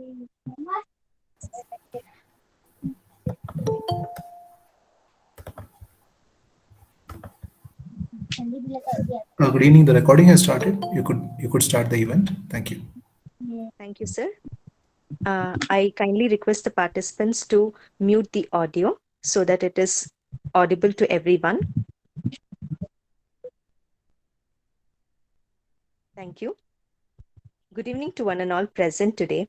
Good evening. The recording has started. You could start the event. Thank you. Thank you, sir. I kindly request the participants to mute the audio so that it is audible to everyone. Thank you. Good evening to one and all present today.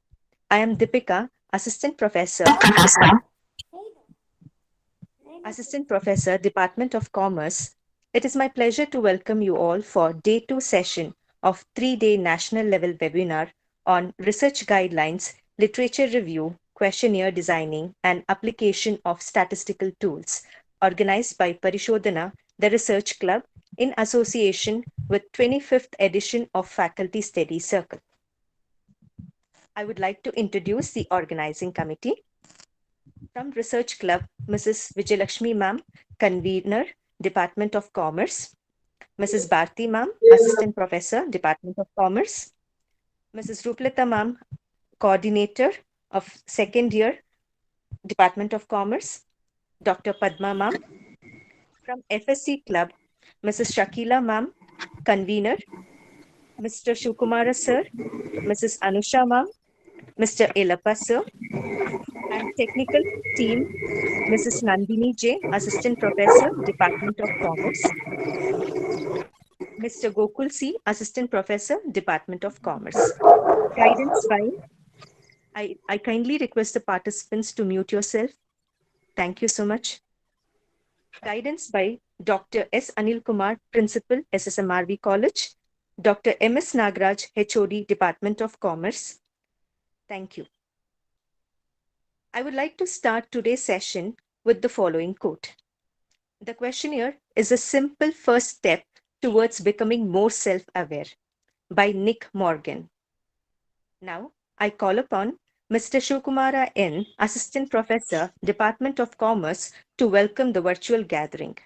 I am Deepika, Assistant Professor, Department of Commerce. It is my pleasure to welcome you all for Day 2 session of 3-day national level webinar on research guidelines, literature review, questionnaire designing, and application of statistical tools, organized by Parishodhana, the Research Club, in association with 25th edition of Faculty Study Circle. I would like to introduce the organizing committee. From Research Club, Mrs. Vijayalakshmi Ma'am, Convener, Department of Commerce. Mrs. Bharti Ma'am, Assistant Professor, Department of Commerce. Mrs. Ruplata Ma'am, Coordinator of Second Year, Department of Commerce. Dr. Padma Ma'am. From FSC Club, Mrs. Shakila Ma'am, Convener. Mr. Shukumara Sir, Mrs. Anusha Ma'am, Mr. Elappa Sir, and technical team, Mrs. Nandini J, Assistant Professor, Department of Commerce. Mr. Gokul C, Assistant Professor, Department of Commerce. Guidance by, I kindly request the participants to mute yourself. Thank you so much. Guidance by Dr. S. Anil Kumar, Principal, SSMRV College. Dr. M.S. Nagraj, HOD, Department of Commerce. Thank you. I would like to start today's session with the following quote. The questionnaire is a simple first step towards becoming more self-aware, by Nick Morgan. Now, I call upon Mr. Shukumara N., Assistant Professor, Department of Commerce, to welcome the virtual gathering.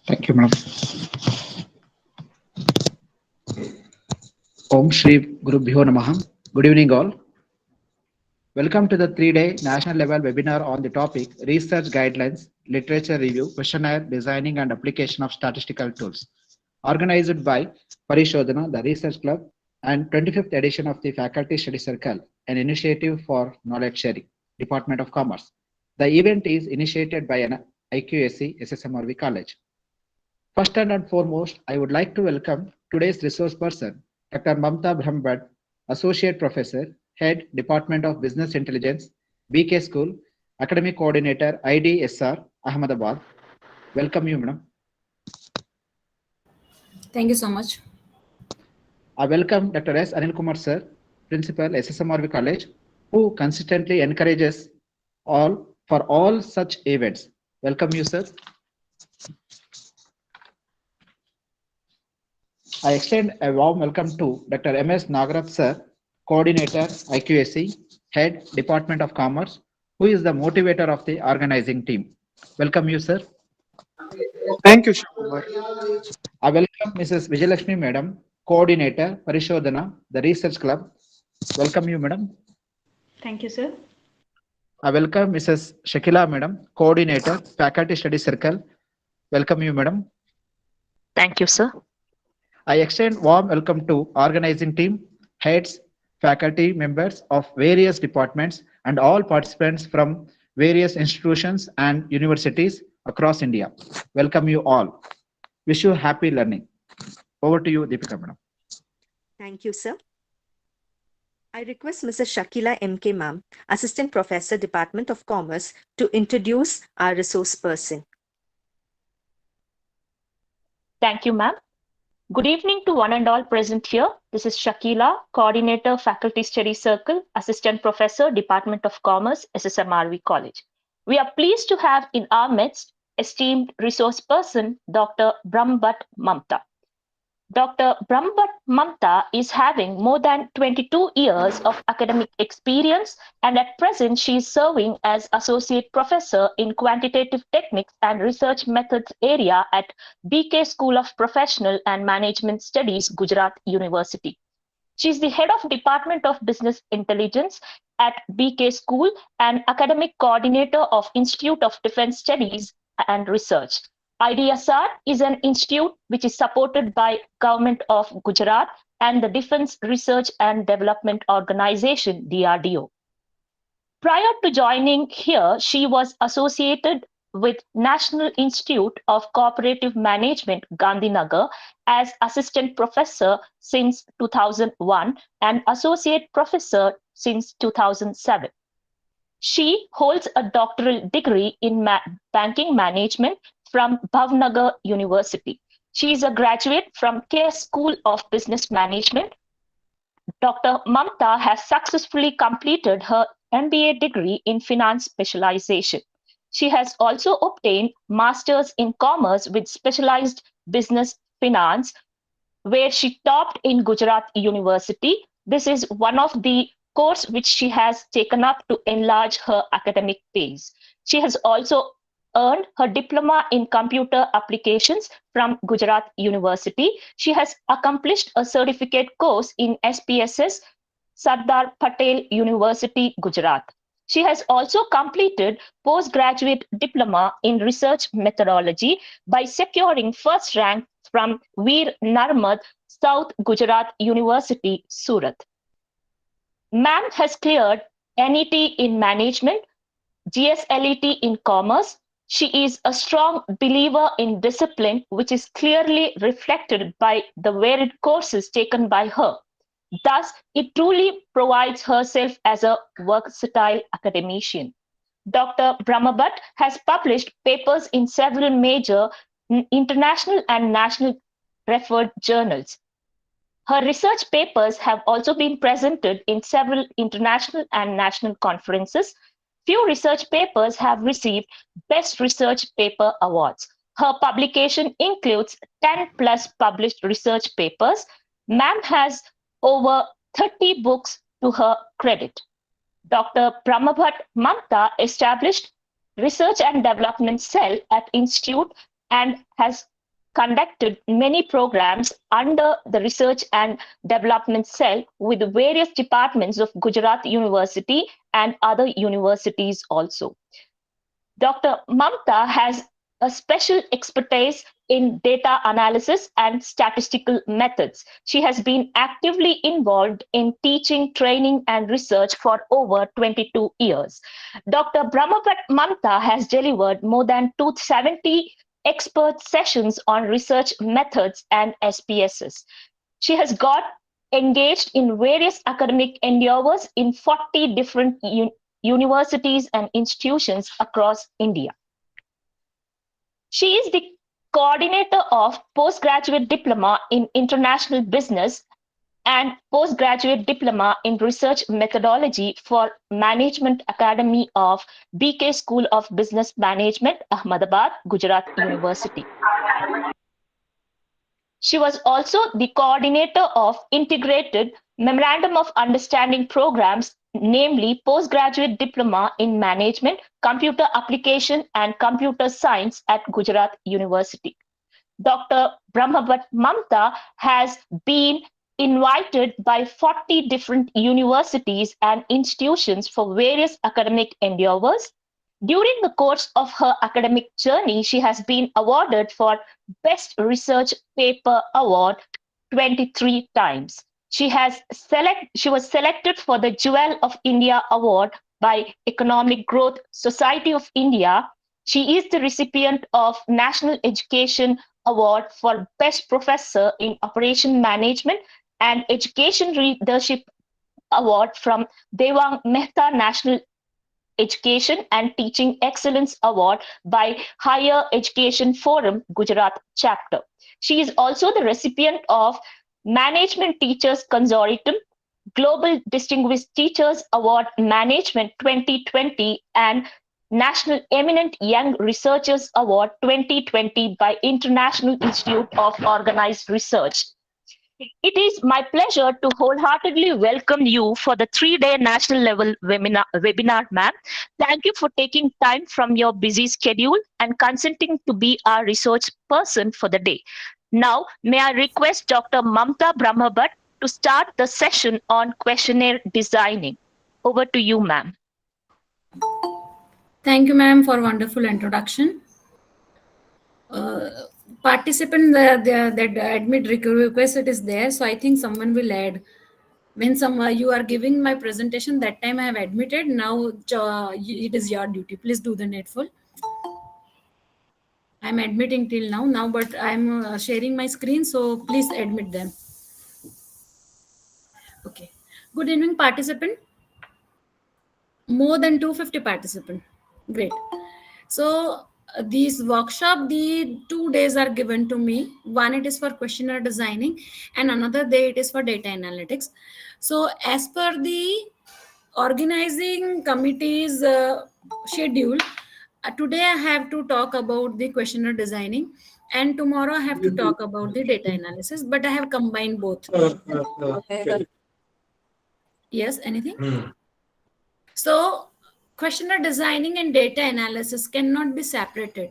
Thank you, madam. Om Shri Gurubhyo Namaha. Good evening, all. Welcome to the 3-day national level webinar on the topic Research Guidelines, Literature Review, Questionnaire, Designing and Application of Statistical Tools, organized by Parishodhana, the Research Club, and 25th edition of the Faculty Study Circle, an initiative for knowledge sharing, Department of Commerce. The event is initiated by an IQAC SSMRV College. First and foremost, I would like to welcome today's resource person, Dr. Mamta Brahmbhatt, Associate Professor, Head, Department of Business Intelligence, BK School, Academic Coordinator, IDSR, Ahmedabad. Welcome you, madam. Thank you so much. I welcome Dr. S. Anil Kumar Sir, Principal, SSMRV College, who consistently encourages all for all such events. Welcome you, sir. I extend a warm welcome to Dr. M.S. Nagraj Sir, Coordinator, IQAC, Head, Department of Commerce, who is the motivator of the organizing team. Welcome you, sir. Thank you, Shukumar. I welcome Mrs. Vijayalakshmi Madam, Coordinator, Parishodhana, the Research Club. Welcome you, Madam. Thank you, sir. I welcome Mrs. Shakila Madam, Coordinator, Faculty Study Circle. Welcome you, Madam. Thank you, sir. I extend warm welcome to organizing team, heads, faculty members of various departments, and all participants from various institutions and universities across India. Welcome you all. Wish you happy learning. Over to you, Deepika Madam. Thank you, sir. I request Mrs. Shakila M.K. Ma'am, Assistant Professor, Department of Commerce, to introduce our resource person. Thank you, ma'am. Good evening to one and all present here. This is Shakila, Coordinator, Faculty Study Circle, Assistant Professor, Department of Commerce, SSMRV College. We are pleased to have in our midst esteemed resource person, Dr. Brahmbhatt Mamta. Dr. Brahmbhatt Mamta is having more than 22 years of academic experience, and at present she is serving as Associate Professor in Quantitative Techniques and Research Methods area at BK School of Professional and Management Studies, Gujarat University. She is the head of Department of Business Intelligence at BK School and academic coordinator of Institute of Defense Studies and Research. IDSR is an institute which is supported by Government of Gujarat and the Defense Research and Development Organization, DRDO. Prior to joining here, she was associated with National Institute of Cooperative Management, Gandhinagar, as assistant professor since 2001 and associate professor since 2007. She holds a doctoral degree in banking management from Bhavnagar University. She is a graduate from KS School of Business Management. Dr. Mamta has successfully completed her MBA degree in finance specialization. She has also obtained Masters in Commerce with specialized business finance, where she topped in Gujarat University. This is one of the course which she has taken up to enlarge her academic base. She has also earned her diploma in computer applications from Gujarat University. She has accomplished a certificate course in SPSS, Sardar Patel University, Gujarat. She has also completed postgraduate diploma in research methodology by securing first rank from Veer Narmad, South Gujarat University, Surat. Ma'am has cleared NET in management, GSLET in commerce. She is a strong believer in discipline, which is clearly reflected by the varied courses taken by her. Thus, it truly provides herself as a versatile academician. Dr. Brahmbhatt has published papers in several major international and national referred journals. Her research papers have also been presented in several international and national conferences. Few research papers have received Best Research Paper awards. Her publication includes 10 plus published research papers. Ma'am has over 30 books to her credit. Dr. Brahmbhatt Mamta established Research and Development Cell at Institute and has conducted many programs under the Research and Development Cell with various departments of Gujarat University and other universities also. Dr. Mamta has a special expertise in data analysis and statistical methods. She has been actively involved in teaching, training, and research for over 22 years. Dr. Brahmbhatt Mamta has delivered more than 270 expert sessions on research methods and SPSS. She has got engaged in various academic endeavors in 40 different universities and institutions across India. She is the coordinator of postgraduate diploma in international business and postgraduate diploma in research methodology for Management Academy of BK School of Business Management, Ahmedabad, Gujarat University. She was also the coordinator of integrated Memorandum of Understanding programs, namely Postgraduate Diploma in Management, Computer Application and Computer Science at Gujarat University. Dr. Brahmbhatt Mamta has been invited by 40 different universities and institutions for various academic endeavors. During the course of her academic journey, she has been awarded for Best Research Paper Award 23 times. She was selected for the Jewel of India Award by Economic Growth Society of India. She is the recipient of National Education Award for Best Professor in Operation Management and Education Leadership Award from Devang Mehta National Education and Teaching Excellence Award by Higher Education Forum Gujarat Chapter. She is also the recipient of Management Teachers Consortium Global Distinguished Teachers Award Management 2020 and National Eminent Young Researchers Award 2020 by International Institute of Organized Research. It is my pleasure to wholeheartedly welcome you for the 3-day national level webinar, ma'am. Thank you for taking time from your busy schedule and consenting to be our resource person for the day. Now, may I request Dr. Mamta Brahmbhatt to start the session on questionnaire designing. Over to you, ma'am. Thank you, ma'am, for wonderful introduction. Participant, that admit request, it is there. So I think someone will add. When you are giving my presentation, that time I have admitted. Now it is your duty. Please do the needful. I'm admitting till now, but I'm sharing my screen. So please admit them. Okay. Good evening, participant. More than 250 participant. Great. So these workshop, the 2 days are given to me. One it is for questionnaire designing, and another day it is for data analytics. So as per the organizing committee's schedule, today I have to talk about the questionnaire designing, and tomorrow I have to talk about the data analysis. But I have combined both. Yes, anything? So questionnaire designing and data analysis cannot be separated.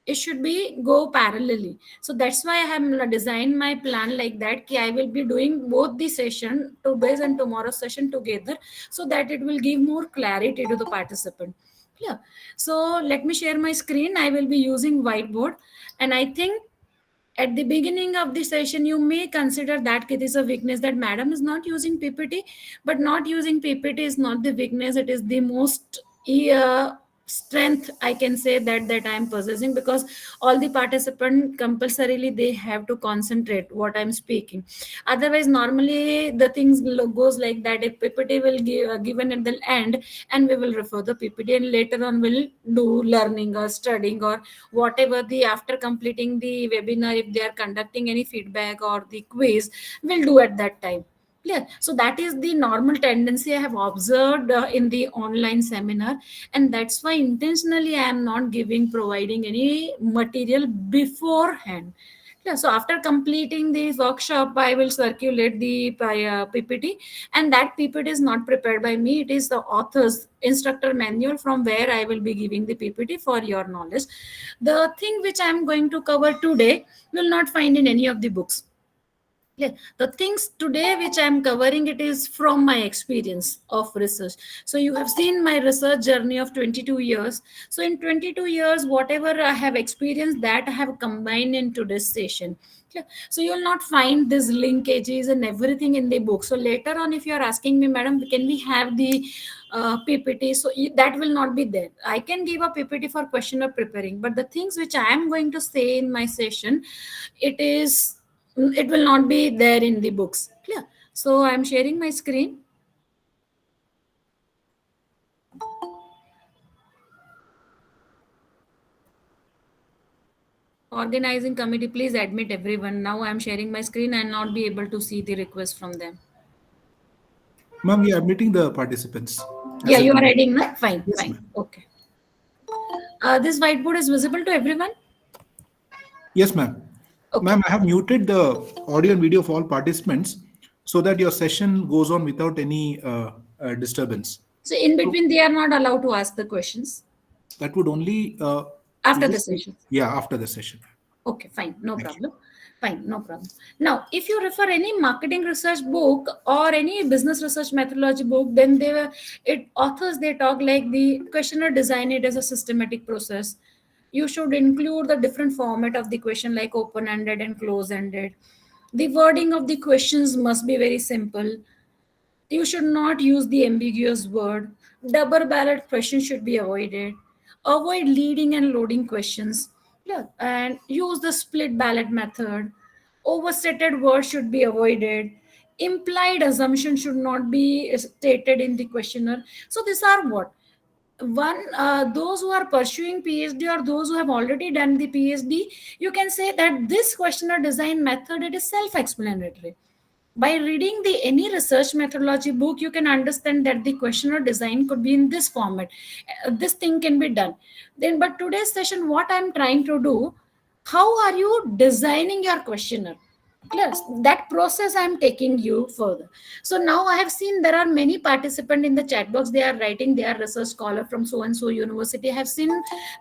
It should be go parallelly. So that's why I have designed my plan like that. I will be doing both the session, today's and tomorrow's session together, so that it will give more clarity to the participant. Clear? So let me share my screen. I will be using whiteboard, and I think at the beginning of the session you may consider that it is a weakness that madam is not using ppt, but not using ppt is not the weakness. It is the most strength, I can say, that I am possessing, because all the participant compulsorily they have to concentrate what I'm speaking. Otherwise normally the things goes like that. If ppt will give given at the end, and we will refer the ppt, and later on we'll do learning or studying or whatever. The after completing the webinar, if they are conducting any feedback or the quiz, we'll do at that time. Clear? So that is the normal tendency I have observed in the online seminar, and that's why intentionally I am not providing any material beforehand. Yeah, so after completing the workshop, I will circulate the PPT, and that PPT is not prepared by me. It is the author's instructor manual from where I will be giving the PPT for your knowledge. The thing which I am going to cover today will not find in any of the books. Yeah, the things today which I am covering, it is from my experience of research. So you have seen my research journey of 22 years. So in 22 years, whatever I have experienced, that I have combined into this session. Yeah. So you will not find these linkages and everything in the book. So later on, if you are asking me, madam, can we have the PPT? So that will not be there. I can give a PPT for questionnaire preparing, but the things which I am going to say in my session, it will not be there in the books. Clear? So I'm sharing my screen. Organizing committee, please admit everyone. Now I'm sharing my screen and not be able to see the request from them. Ma'am, we are admitting the participants. Yeah, you are adding, no? Fine, Yes, fine. ma'am. Okay. This whiteboard is visible to everyone? Yes, ma'am. Okay. Ma'am, I have muted the audio and video of all participants so that your session goes on without any disturbance. So in between, they are not allowed to ask the questions? That would only After the session? Yeah, after the session. Okay, fine, no problem. Fine, no problem. Now, if you refer any marketing research book or any business research methodology book, then authors talk like the questionnaire design it as a systematic process. You should include the different format of the question, like open-ended and close-ended. The wording of the questions must be very simple. You should not use the ambiguous word. Double ballot questions should be avoided. Avoid leading and loading questions. Yeah, and use the split ballot method. Overstated words should be avoided. Implied assumption should not be stated in the questionnaire. So these are what? One, those who are pursuing PhD or those who have already done the PhD, you can say that this questionnaire design method, it is self-explanatory. By reading the any research methodology book, you can understand that the questionnaire design could be in this format. This thing can be done. Then, but today's session, what I'm trying to do, how are you designing your questionnaire? Yes, that process I'm taking you further. So now I have seen there are many participants in the chat box. They are writing, they are research scholar from so and so university. I have seen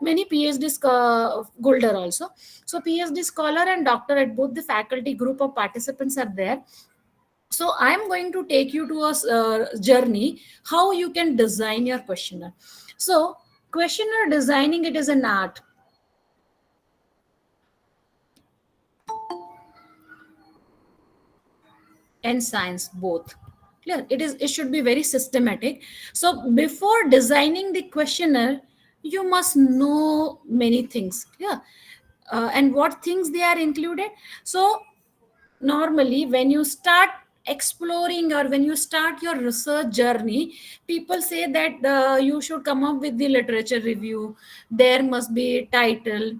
many PhD holder also. So PhD scholar and doctor at both the faculty group of participants are there. So I'm going to take you to a journey how you can design your questionnaire. So questionnaire designing, it is an art. And science both. Clear? It should be very systematic. So before designing the questionnaire, you must know many things. Yeah. And what things they are included. So normally when you start exploring or when you start your research journey, people say that you should come up with the literature review, there must be a title,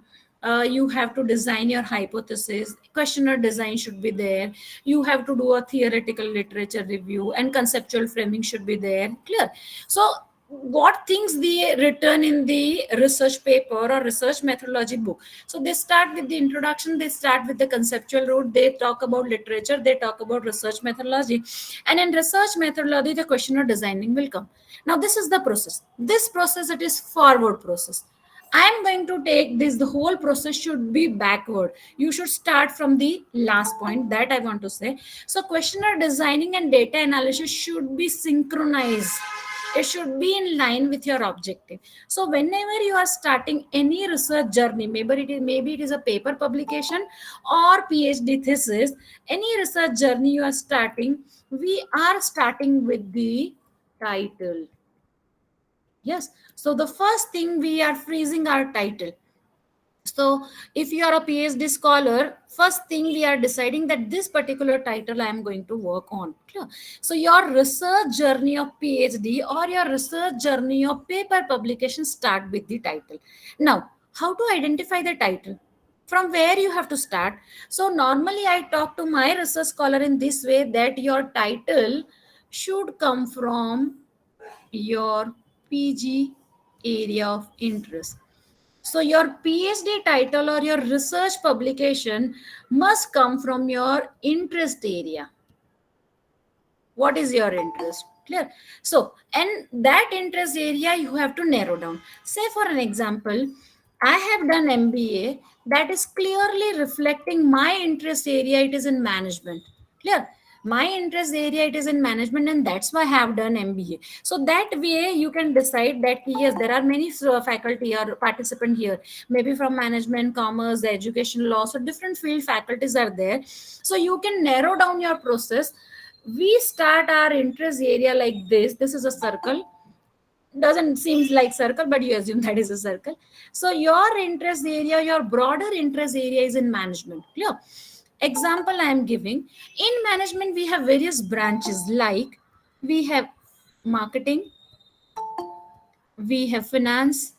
you have to design your hypothesis, questionnaire design should be there, you have to do a theoretical literature review, and conceptual framing should be there. Clear? So what things they written in the research paper or research methodology book. So they start with the introduction, they start with the conceptual route, they talk about literature, they talk about research methodology, and in research methodology the questionnaire designing will come. Now this is the process. This process, it is forward process. I'm going to take this, the whole process should be backward. You should start from the last point that I want to say. So questionnaire designing and data analysis should be synchronized. It should be in line with your objective. So whenever you are starting any research journey, maybe it is a paper publication or PhD thesis, any research journey you are starting, we are starting with the title. Yes. So the first thing, we are freezing our title. So if you are a PhD scholar, first thing we are deciding that this particular title I am going to work on. Clear? So your research journey of PhD or your research journey of paper publication start with the title. Now, how to identify the title? From where you have to start? So normally I talk to my research scholar in this way, that your title should come from your PG area of interest. So your PhD title or your research publication must come from your interest area. What is your interest? Clear? So, and that interest area you have to narrow down. Say for an example, I have done MBA, that is clearly reflecting my interest area, it is in management. Clear? My interest area, it is in management, and that's why I have done MBA. So that way you can decide that yes, there are many faculty or participant here, maybe from management, commerce, education, law, so different field faculties are there. So you can narrow down your process. We start our interest area like this is a circle, doesn't seem like circle, but you assume that is a circle. So your interest area, your broader interest area is in management. Clear? Example I am giving, in management we have various branches, like we have marketing, we have finance,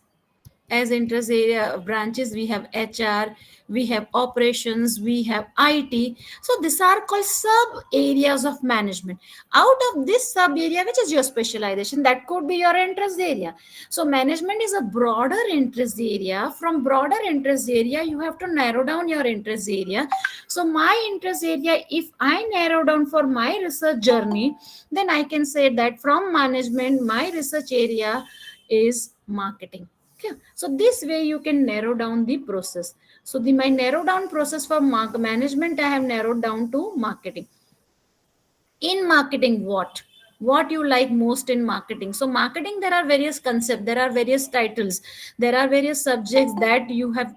as interest area branches, we have HR, we have operations, we have IT. So these are called sub areas of management. Out of this sub area, which is your specialization, that could be your interest area. So management is a broader interest area. From broader interest area, you have to narrow down your interest area. So my interest area, if I narrow down for my research journey, then I can say that from management, my research area is marketing. Okay. So this way you can narrow down the process. So my narrow down process for management, I have narrowed down to marketing. In marketing, what you like most in marketing? So marketing, there are various concepts, there are various titles, there are various subjects that you have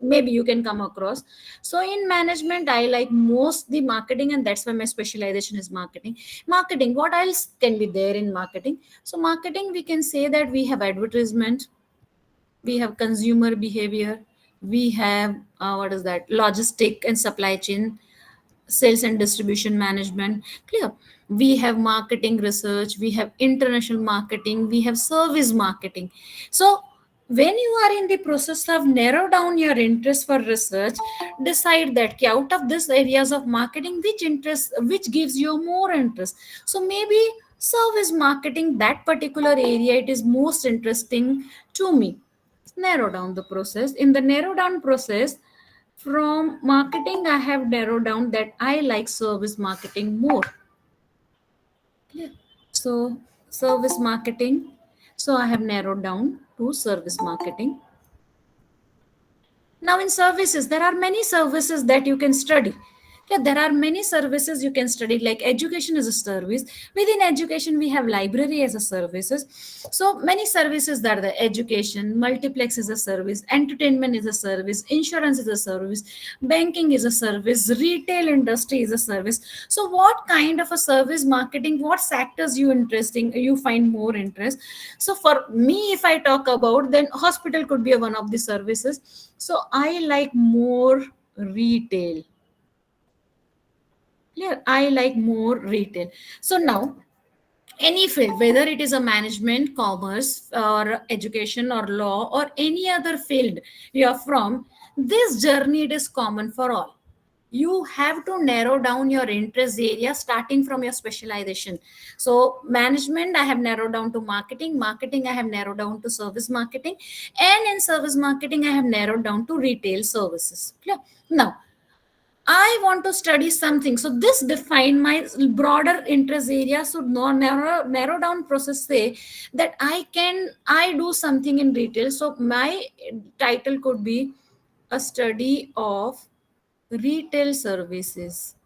maybe you can come across. So in management, I like most the marketing, and that's why my specialization is marketing. Marketing, what else can be there in marketing? So marketing, we can say that we have advertisement, we have consumer behavior, we have what is that, logistic and supply chain, sales and distribution management. Clear? We have marketing research, we have international marketing, we have service marketing. So when you are in the process of narrow down your interest for research, decide that out of these areas of marketing, which gives you more interest. So maybe service marketing, that particular area, it is most interesting to me. Narrow down the process. In the narrow down process, from marketing, I have narrowed down that I like service marketing more. Yeah. So service marketing. So I have narrowed down to service marketing. Now in services, there are many services that you can study. Yeah, there are many services you can study, like education is a service. Within education, we have library as a services. So many services that are the education, multiplex is a service, entertainment is a service, insurance is a service, banking is a service, retail industry is a service. So what kind of a service marketing, what sectors you find more interest? So for me, if I talk about, then hospital could be one of the services. So I like more retail. Clear? I like more retail. So now, any field, whether it is a management, commerce, or education, or law, or any other field you are from, this journey it is common for all. You have to narrow down your interest area starting from your specialization. So management, I have narrowed down to marketing. Marketing, I have narrowed down to service marketing. And in service marketing, I have narrowed down to retail services. Clear? Now, I want to study something. So this define my broader interest area. So no narrow down process say that I do something in retail. So my title could be a study of retail services.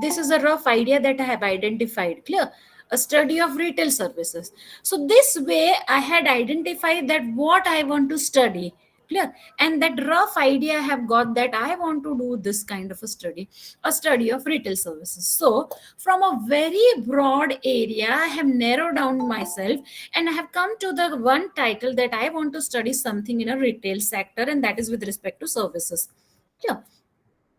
This is a rough idea that I have identified. Clear? A study of retail services. So this way I had identified that what I want to study. Clear? And that rough idea I have got that I want to do this kind of a study of retail services. So from a very broad area, I have narrowed down myself and I have come to the one title that I want to study something in a retail sector, and that is with respect to services. Clear?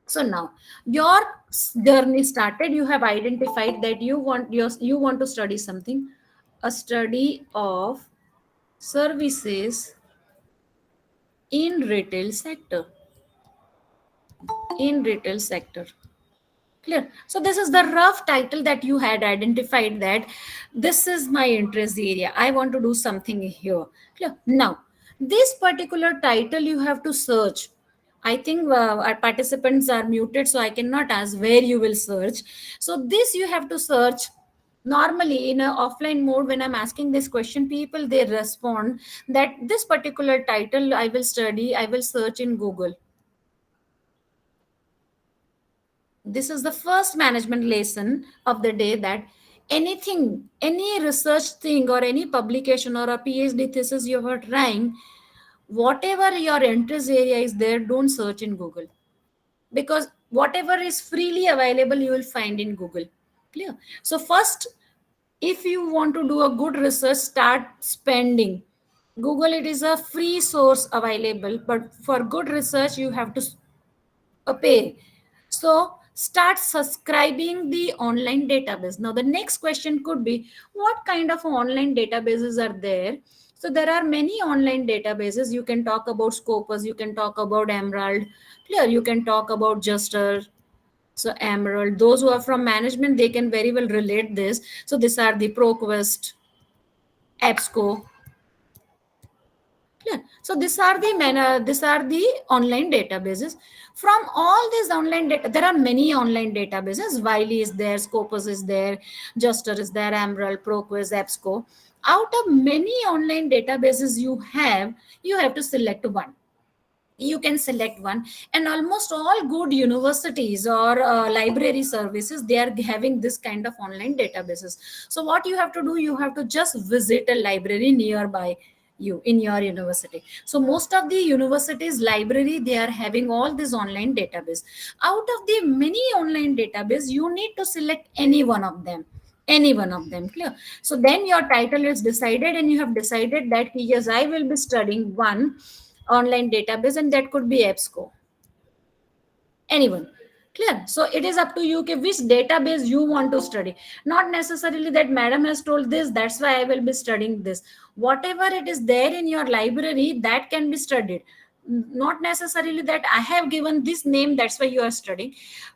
So now your journey started. You have identified that you want to study something, a study of services in retail sector. In retail sector. Clear? So this is the rough title that you had identified, that this is my interest area. I want to do something here. Clear? Now, this particular title you have to search. I think our participants are muted, so I cannot ask where you will search. So this you have to search. Normally in an offline mode, when I'm asking this question, people, they respond that this particular title I will study, I will search in Google. This is the first management lesson of the day, that anything, any research thing or any publication or a PhD thesis you are trying, whatever your interest area is there, don't search in Google, because whatever is freely available you will find in Google. Clear? So first, if you want to do a good research, start spending. Google, it is a free source available, but for good research you have to pay. So start subscribing the online database. Now the next question could be, what kind of online databases are there? So there are many online databases. You can talk about Scopus, you can talk about Emerald. Clear? You can talk about Juster. So Emerald, those who are from management, they can very well relate this. So these are the ProQuest, EBSCO. Yeah. So these are the online databases. From all these online data, there are many online databases. Wiley is there, Scopus is there, Juster is there, Emerald, ProQuest, EBSCO. Out of many online databases you have to select one. You can select one, and almost all good universities or library services, they are having this kind of online databases. So what you have to do, you have to just visit a library nearby you in your university. So most of the universities library, they are having all this online database. Out of the many online database, you need to select any one of them. Clear? So then your title is decided, and you have decided that yes, I will be studying one online database, and that could be EBSCO. Anyone. Clear? So it is up to you which database you want to study. Not necessarily that madam has told this, that's why I will be studying this. Whatever it is there in your library, that can be studied. Not necessarily that I have given this name, that's why you are studying.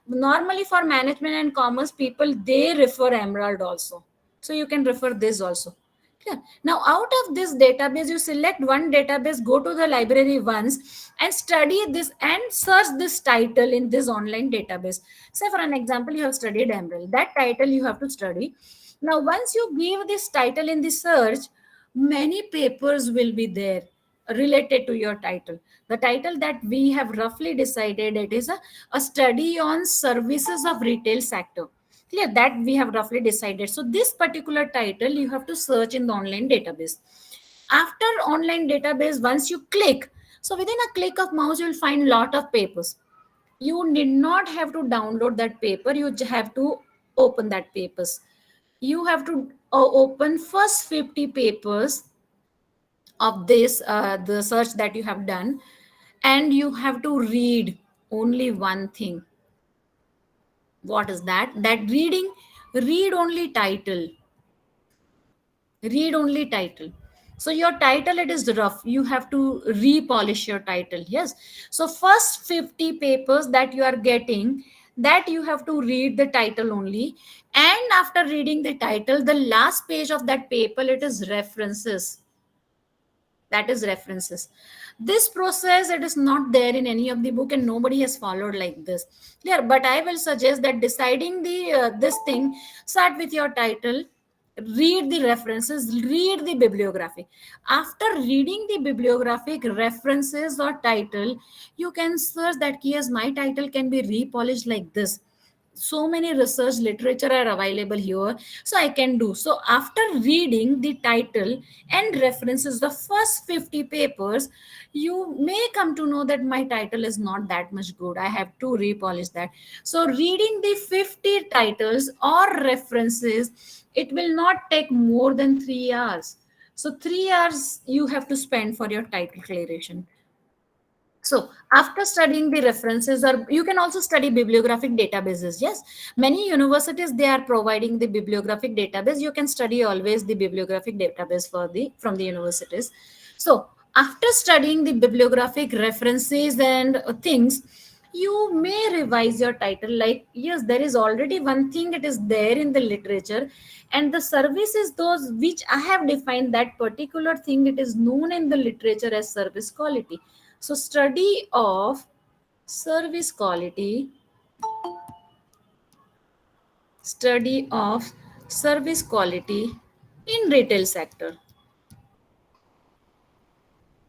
Normally for management and commerce people, they refer Emerald also. So you can refer this also. Clear? Now out of this database, you select one database, go to the library once and study this and search this title in this online database. Say for an example, you have studied Emerald. That title you have to study. Now once you give this title in the search, many papers will be there. related to your title. The title that we have roughly decided, it is a study on services of retail sector. Clear? That we have roughly decided. So this particular title you have to search in the online database. After online database, once you click, so within a click of mouse, you'll find lot of papers. You need not have to download that paper. You have to open that papers. You have to open first 50 papers of this the search that you have done, and you have to read only one thing. What is that? That reading, read only title. Read only title. So your title, it is rough, you have to repolish your title. Yes, so first 50 papers that you are getting, that you have to read the title only. And after reading the title, the last page of that paper, it is references. That is references. This process, it is not there in any of the book, and nobody has followed like this. Clear? But I will suggest that deciding the this thing, start with your title, read the references, read the bibliography. After reading the bibliographic references or title, you can search that, yes, my title can be repolished like this. So many research literature are available here, so I can do. So after reading the title and references, the first 50 papers, you may come to know that my title is not that much good, I have to repolish that. So reading the 50 titles or references, it will not take more than 3 hours. So 3 hours you have to spend for your title clearation. So after studying the references, or you can also study bibliographic databases. Yes, many universities, they are providing the bibliographic database. You can study always the bibliographic database from the universities. So after studying the bibliographic references and things, you may revise your title. Like, yes, there is already one thing that is there in the literature, and the service is those which I have defined, that particular thing, it is known in the literature as service quality. So study of service quality, study of service quality in retail sector.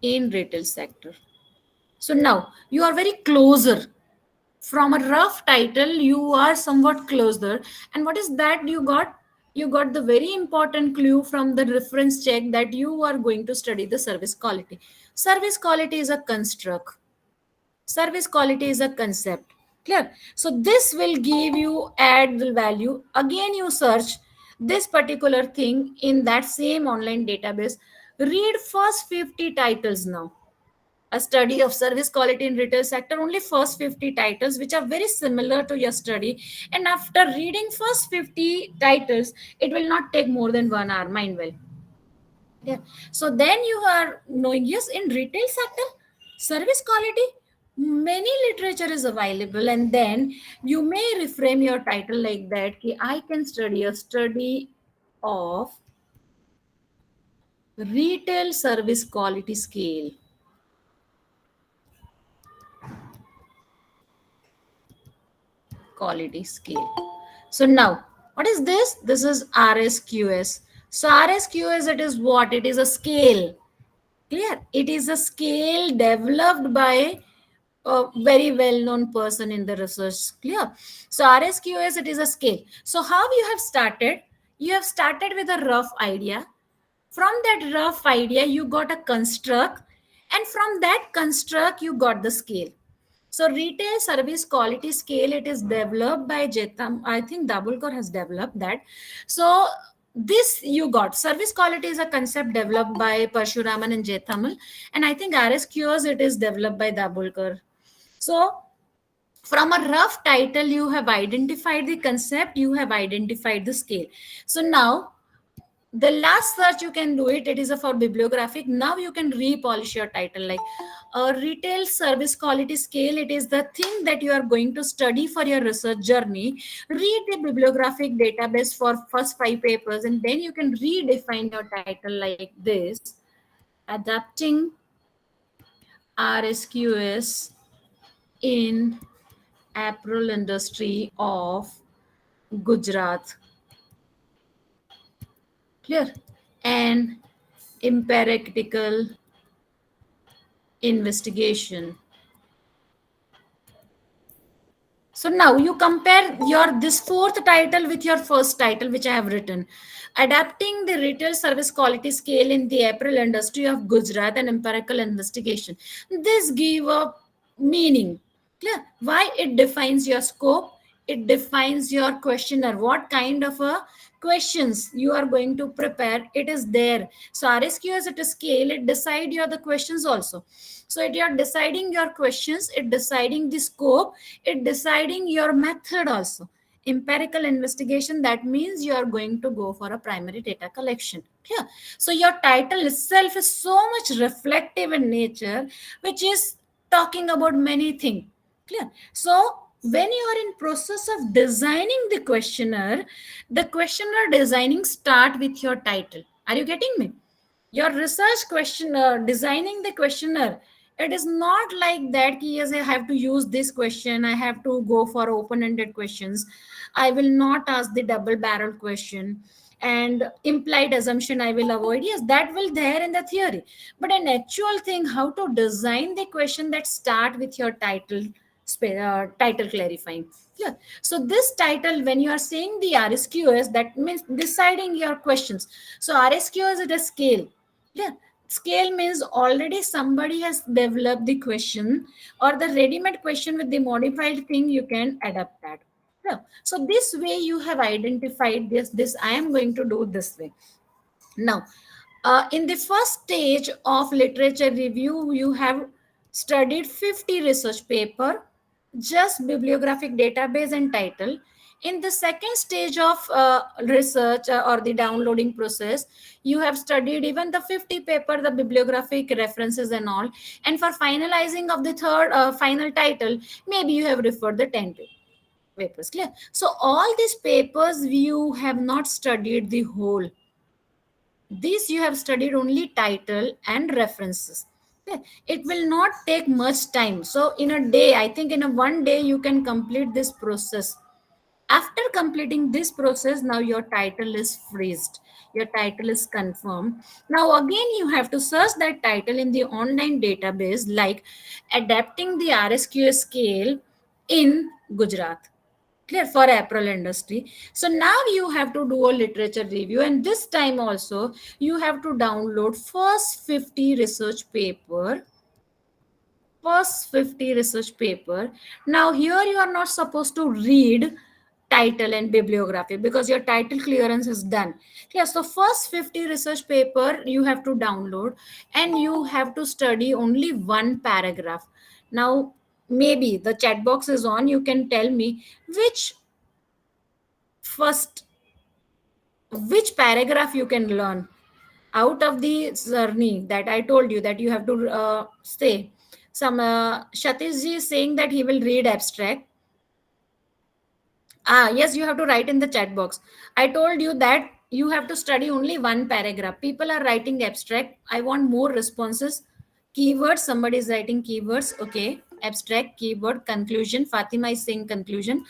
In retail sector. So now you are very closer. From a rough title, you are somewhat closer. And what is that you got? You got the very important clue from the reference check that you are going to study the service quality. Service quality is a construct. Service quality is a concept. Clear? So this will give you add value. Again, you search this particular thing in that same online database. Read first 50 titles now. A study of service quality in retail sector, only first 50 titles, which are very similar to your study. And after reading first 50 titles, it will not take more than 1 hour, mind well. Yeah. So then you are knowing, yes, in retail sector, service quality, many literature is available. And then you may reframe your title like that, ki I can study a study of retail service quality scale. Quality scale. So now, what is this? This is RSQS. So RSQS, it is what? It is a scale. Clear? It is a scale developed by a very well-known person in the research. Clear? So RSQS, it is a scale. So how you have started? You have started with a rough idea. From that rough idea, you got a construct, and from that construct, you got the scale. So retail service quality scale, it is developed by Jetam. I think Dabulkar has developed that. So this you got. Service quality is a concept developed by Parshuraman and Jethamal. And I think RSQs, it is developed by Dabulkar. So from a rough title, you have identified the concept, you have identified the scale. So now the last search you can do it, it is a for bibliographic. Now you can repolish your title, like a retail service quality scale. It is the thing that you are going to study for your research journey. Read the bibliographic database for first 5 papers, and then you can redefine your title like this: adapting RSQS in apparel industry of Gujarat. Clear? And empirical investigation. So now you compare this fourth title with your first title, which I have written. Adapting the retail service quality scale in the apparel industry of Gujarat and empirical investigation. This give a meaning. Clear? Why? It defines your scope. It defines your questionnaire. What kind of a questions you are going to prepare? It is there. So RSQ as at a scale, it decide your the questions also. So it you're deciding your questions, it deciding the scope, it deciding your method also. Empirical investigation, that means you are going to go for a primary data collection. Yeah. So your title itself is so much reflective in nature, which is talking about many things. Clear? So when you are in process of designing the questionnaire designing start with your title. Are you getting me? Your research questionnaire, designing the questionnaire, it is not like that. Yes, I have to use this question, I have to go for open-ended questions, I will not ask the double barrel question, and implied assumption I will avoid. Yes, that will there in the theory, but an actual thing, how to design the question that start with your title, title clarifying. Yeah. So this title, when you are saying the RSQS, that means deciding your questions. So RSQS is a scale. Yeah. Scale means already somebody has developed the question or the ready-made question with the modified thing, you can adapt that. Yeah. So this way you have identified this I am going to do this way. Now, in the first stage of literature review, you have studied 50 research paper, just bibliographic database and title. In the second stage of research or the downloading process, you have studied even the 50 paper, the bibliographic references and all. And for finalizing of the third final title, maybe you have referred the 10 papers. Clear? So all these papers you have not studied the whole. This you have studied only title and references. Okay. It will not take much time. So in a day, I think in a one day, you can complete this process. After completing this process, now your title is freezed. Your title is confirmed. Now again, you have to search that title in the online database, like adapting the RSQS scale in Gujarat. Clear? For apparel industry. So now you have to do a literature review, and this time also you have to download first 50 research paper. Now here you are not supposed to read title and bibliography because your title clearance is done. Yeah, so first 50 research paper you have to download, and you have to study only one paragraph. Now maybe the chat box is on, you can tell me which paragraph you can learn out of the journey that I told you that you have to stay. Some Shatish ji is saying that he will read abstract. Yes, you have to write in the chat box. I told you that you have to study only one paragraph. People are writing abstract. I want more responses. Keywords, somebody is writing keywords. Okay, abstract, keyword, conclusion. Fatima is saying conclusion.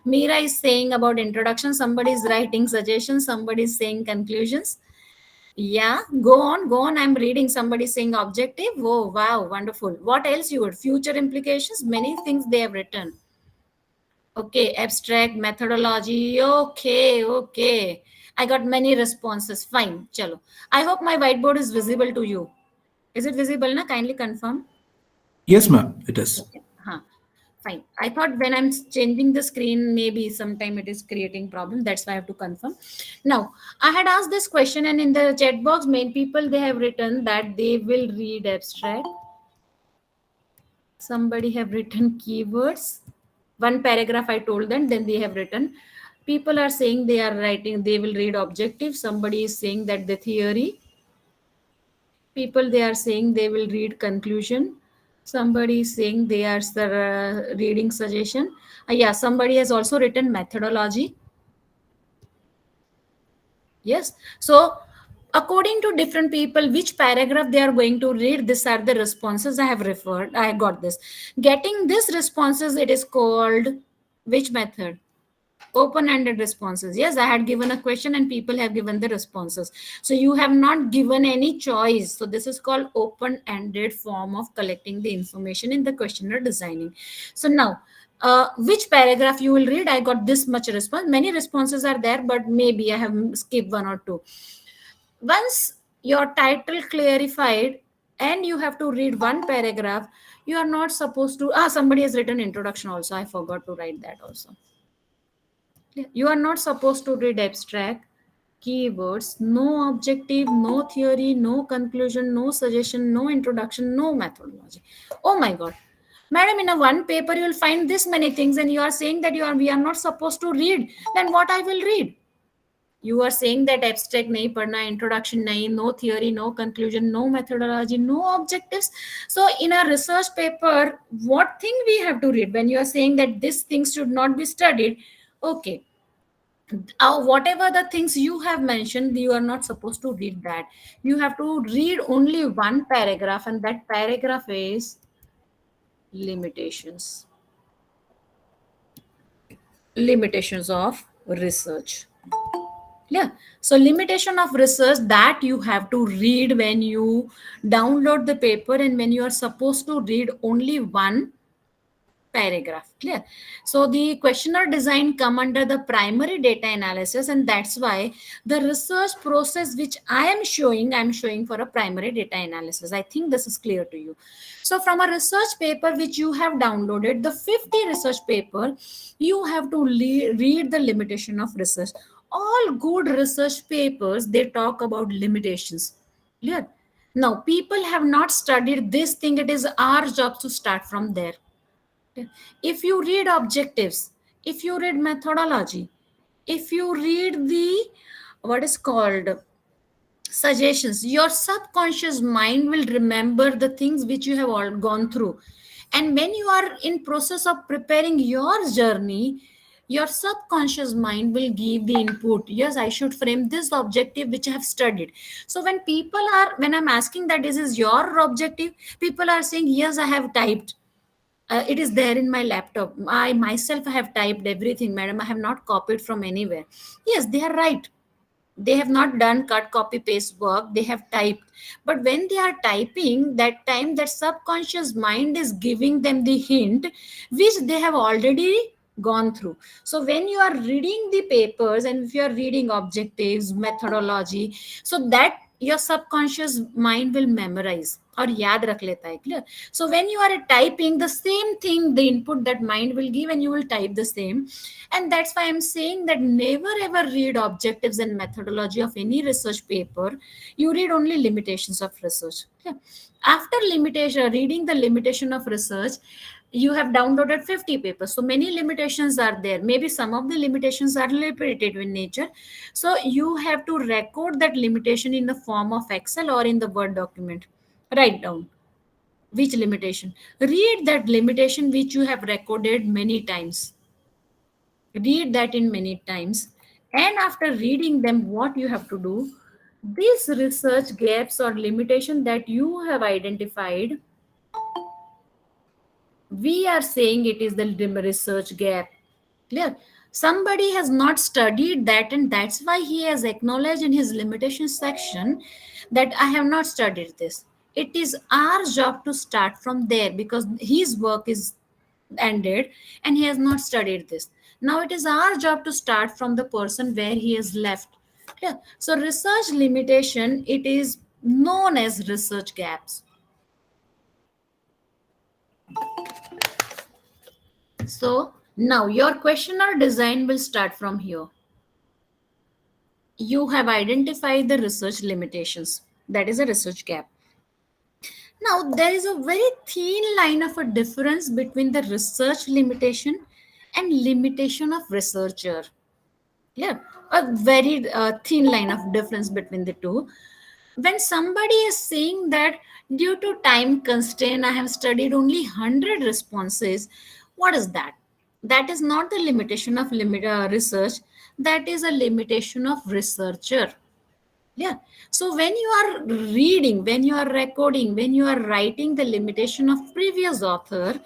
Meera is saying about introduction. Somebody is writing suggestions. Somebody is saying conclusions. Yeah, go on. I'm reading. Somebody saying objective. Oh, wow, wonderful. What else you would? Future implications. Many things they have written. Okay, abstract, methodology. Okay. I got many responses. Fine, chalo. I hope my whiteboard is visible to you. Is it visible? Na? Kindly confirm. Yes, ma'am, it is. Okay. Fine. I thought when I'm changing the screen, maybe sometime it is creating problem. That's why I have to confirm. Now, I had asked this question, and in the chat box, many people, they have written that they will read abstract. Somebody have written keywords. One paragraph I told them, then they have written. People are saying they are writing, they will read objective. Somebody is saying that the theory. People, they are saying they will read conclusion. Somebody is saying they are reading suggestion. Yeah, somebody has also written methodology. Yes. So according to different people, which paragraph they are going to read, these are the responses I have referred. I got this. Getting these responses, it is called which method? Open-ended responses. Yes, I had given a question and people have given the responses. So you have not given any choice. So this is called open-ended form of collecting the information in the questionnaire designing. So now, which paragraph you will read? I got this much response. Many responses are there, but maybe I have skipped one or two. Once your title clarified and you have to read one paragraph, you are not supposed to, somebody has written introduction also. I forgot to write that also. You are not supposed to read abstract, keywords, no objective, no theory, no conclusion, no suggestion, no introduction, no methodology. Oh my God. Madam, in a one paper, you will find this many things and you are saying that we are not supposed to read. Then what I will read? You are saying that abstract nahi padna, introduction nahi, no theory, no conclusion, no methodology, no objectives. So in a research paper, what thing we have to read? When you are saying that this things should not be studied, okay, whatever the things you have mentioned, you are not supposed to read that. You have to read only one paragraph, and that paragraph is limitations of research. Yeah, so limitation of research that you have to read when you download the paper and when you are supposed to read only one paragraph. Clear? So the questionnaire design come under the primary data analysis, and that's why the research process which I'm showing for a primary data analysis. I think this is clear to you. So from a research paper which you have downloaded, the 50 research paper, you have to read the limitation of research. All good research papers, they talk about limitations. Clear? Now people have not studied this thing. It is our job to start from there. If you read objectives, if you read methodology, if you read the what is called suggestions, your subconscious mind will remember the things which you have all gone through. And when you are in process of preparing your journey, your subconscious mind will give the input. Yes, I should frame this objective which I have studied. So when I'm asking that this is your objective, people are saying, yes, I have typed. It is there in my laptop. I myself have typed everything, madam. I have not copied from anywhere. Yes, they are right. They have not done cut, copy, paste work. They have typed. But when they are typing, that time that subconscious mind is giving them the hint which they have already gone through. So when you are reading the papers and if you are reading objectives, methodology, so that your subconscious mind will memorize or yaad rakh leta hai. Clear? So when you are typing the same thing, the input that mind will give, and you will type the same. And that's why I'm saying that never ever read objectives and methodology of any research paper. You read only limitations of research. Okay? After reading the limitation of research, you have downloaded 50 papers. So many limitations are there. Maybe some of the limitations are repetitive in nature. So you have to record that limitation in the form of Excel or in the Word document. Write down which limitation. Read that limitation which you have recorded many times. Read that in many times. And after reading them, what you have to do, these research gaps or limitation that you have identified, we are saying it is the research gap. Clear? Somebody has not studied that, and that's why he has acknowledged in his limitation section that I have not studied this. It is our job to start from there because his work is ended and he has not studied this. Now it is our job to start from the person where he has left. Clear? So research limitation, it is known as research gaps. So now your questionnaire design will start from here. You have identified the research limitations. That is a research gap. Now there is a very thin line of a difference between the research limitation and limitation of researcher. Yeah, a very thin line of difference between the two. When somebody is saying that due to time constraint, I have studied only 100 responses, what is that? That is not the limitation of research. That is a limitation of researcher. Yeah. So when you are reading, when you are recording, when you are writing the limitation of previous author,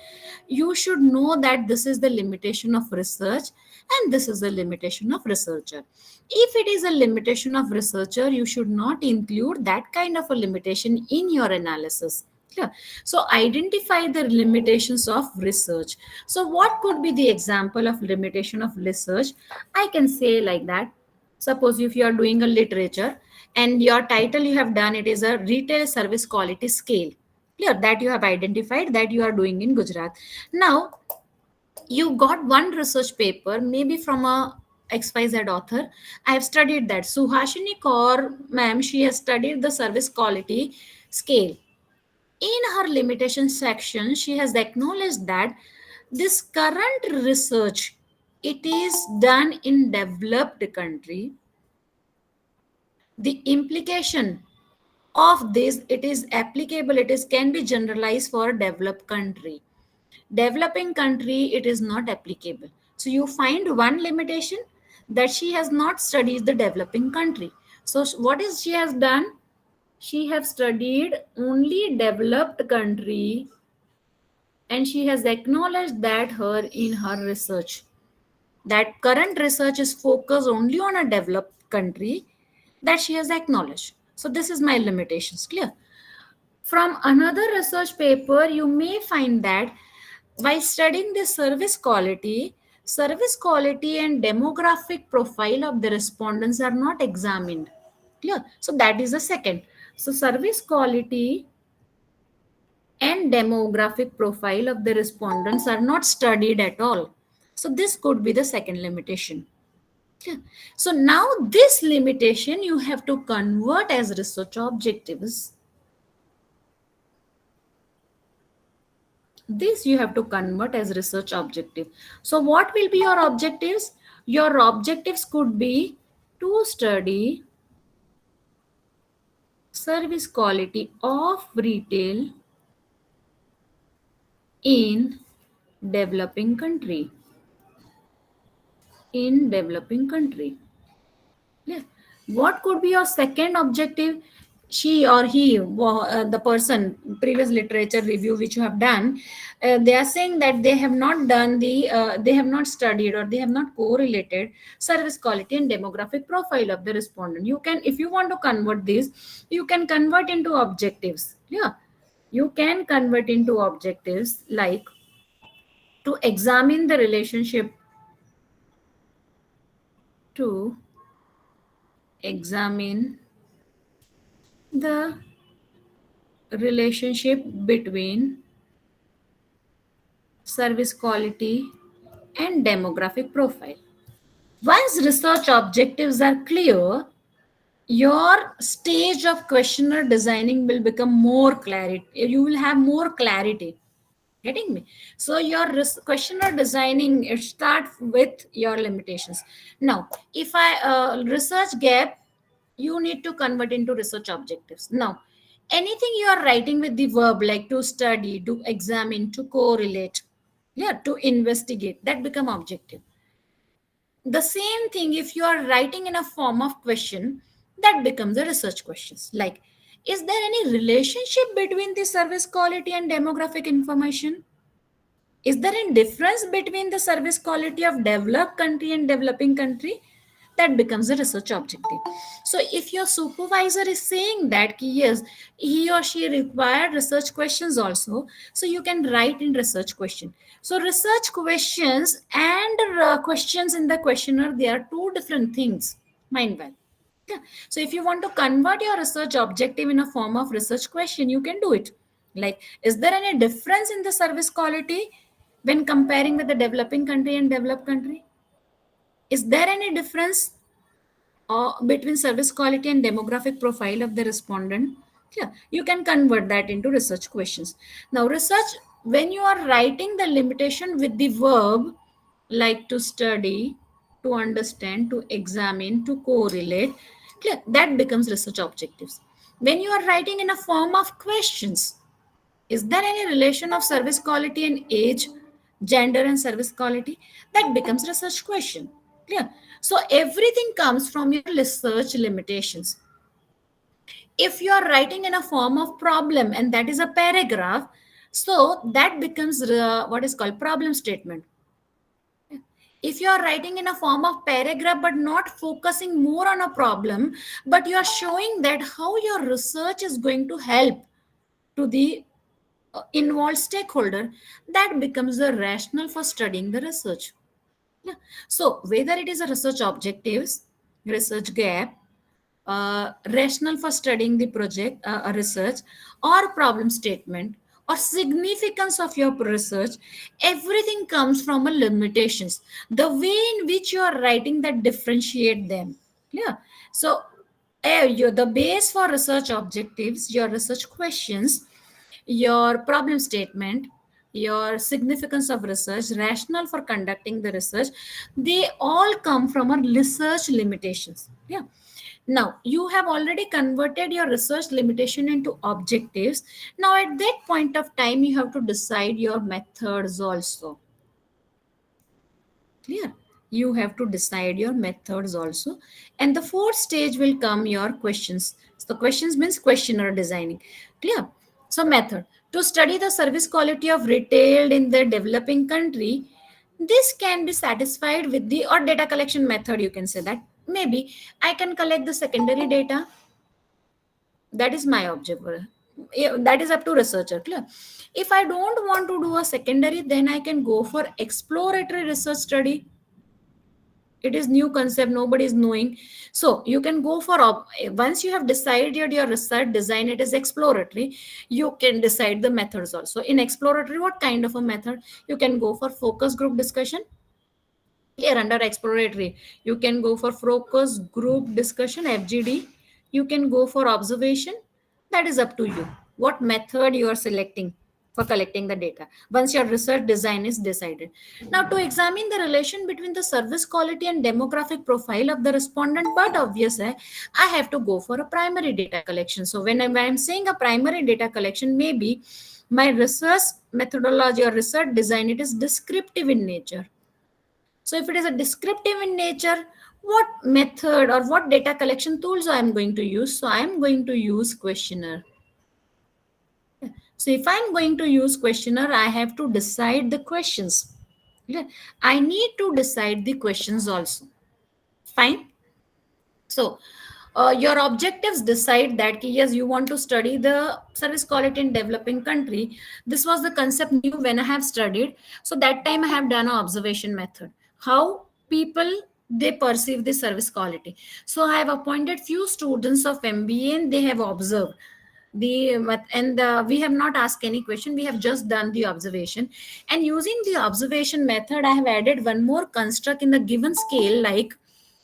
you should know that this is the limitation of research and this is the limitation of researcher. If it is a limitation of researcher, you should not include that kind of a limitation in your analysis. Clear? So identify the limitations of research. So what could be the example of limitation of research? I can say like that. Suppose if you are doing a literature and your title you have done, it is a retail service quality scale. Clear? That you have identified that you are doing in Gujarat. Now you got one research paper, maybe from a XYZ author. I have studied that. Suhashini Kaur, ma'am, she has studied the service quality scale. In her limitation section, she has acknowledged that this current research, it is done in developed country. The implication of this, it is applicable, it is can be generalized for developed country. Developing country, it is not applicable. So you find one limitation, that she has not studied the developing country. So what is she has done? She have studied only developed country, and she has acknowledged that her in her research, that current research is focused only on a developed country, that she has acknowledged. So this is my limitations. Clear? From another research paper, you may find that while studying the service quality and demographic profile of the respondents are not examined. Clear? So that is the second. So service quality and demographic profile of the respondents are not studied at all. So this could be the second limitation. Clear? So now this limitation you have to convert as research objectives. This you have to convert as research objective. So what will be your objectives? Your objectives could be to study service quality of retail in developing country. In developing country. Yeah. What could be your second objective? She or he, the person, previous literature review which you have done, they are saying that they have not done they have not studied or they have not correlated service quality and demographic profile of the respondent. You can, if you want to convert this, you can convert into objectives. Yeah, you can convert into objectives like to examine the relationship, to examine the relationship between service quality and demographic profile. Once research objectives are clear, your stage of questionnaire designing will become more clarity. You will have more clarity. Getting me? So your questionnaire designing, it starts with your limitations. Now, if I research gap, you need to convert into research objectives. Now, anything you are writing with the verb like to study, to examine, to correlate, yeah, to investigate, that become objective. The same thing if you are writing in a form of question, that becomes a research questions. Like, is there any relationship between the service quality and demographic information? Is there any difference between the service quality of developed country and developing country? That becomes a research objective. So if your supervisor is saying that yes, he or she required research questions also, so you can write in research question. So research questions and questions in the questionnaire, they are two different things. Mind well. Yeah. So if you want to convert your research objective in a form of research question, you can do it. Like, is there any difference in the service quality when comparing with the developing country and developed country? Is there any difference between service quality and demographic profile of the respondent? Yeah, you can convert that into research questions. Now, research, when you are writing the limitation with the verb like to study, to understand, to examine, to correlate, clear, that becomes research objectives. When you are writing in a form of questions, is there any relation of service quality and age, gender and service quality? That becomes research question. Clear? So everything comes from your research limitations. If you are writing in a form of problem and that is a paragraph, so that becomes what is called problem statement. If you are writing in a form of paragraph but not focusing more on a problem, but you are showing that how your research is going to help to the involved stakeholder, that becomes the rationale for studying the research. Yeah. So whether it is a research objectives, research gap, rationale for studying the project research, or problem statement, or significance of your research, everything comes from a limitations, the way in which you are writing that differentiate them. Yeah. So the base for research objectives, your research questions, your problem statement, your significance of research, rationale for conducting the research, they all come from our research limitations. Yeah. Now you have already converted your research limitation into objectives. Now at that point of time, you have to decide your methods also. Clear? You have to decide your methods also. And the fourth stage will come your questions. So questions means questionnaire designing. Clear? So method. To study the service quality of retail in the developing country, this can be satisfied with the or data collection method. You can say that. Maybe I can collect the secondary data. That is my object. That is up to researcher. Clear? If I don't want to do a secondary, then I can go for exploratory research study. It is new concept, nobody is knowing. So you can go for once you have decided your research design, it is exploratory, you can decide the methods also. In exploratory, what kind of a method? You can go for focus group discussion. Here under exploratory, you can go for focus group discussion, FGD. You can go for observation. That is up to you what method you are selecting for collecting the data once your research design is decided. Now to examine the relation between the service quality and demographic profile of the respondent, but obviously I have to go for a primary data collection. So when I'm saying a primary data collection, maybe my research methodology or research design, it is descriptive in nature. So if it is a descriptive in nature, what method or what data collection tools I am going to use? So I am going to use questionnaire. So if I'm going to use questionnaire, I have to decide the questions. I need to decide the questions also. Fine. So your objectives decide that yes, you want to study the service quality in developing country. This was the concept new when I have studied. So that time I have done an observation method. How people they perceive the service quality. So I have appointed few students of MBA and they have observed the we have not asked any question, we have just done the observation, and using the observation method I have added one more construct in the given scale. Like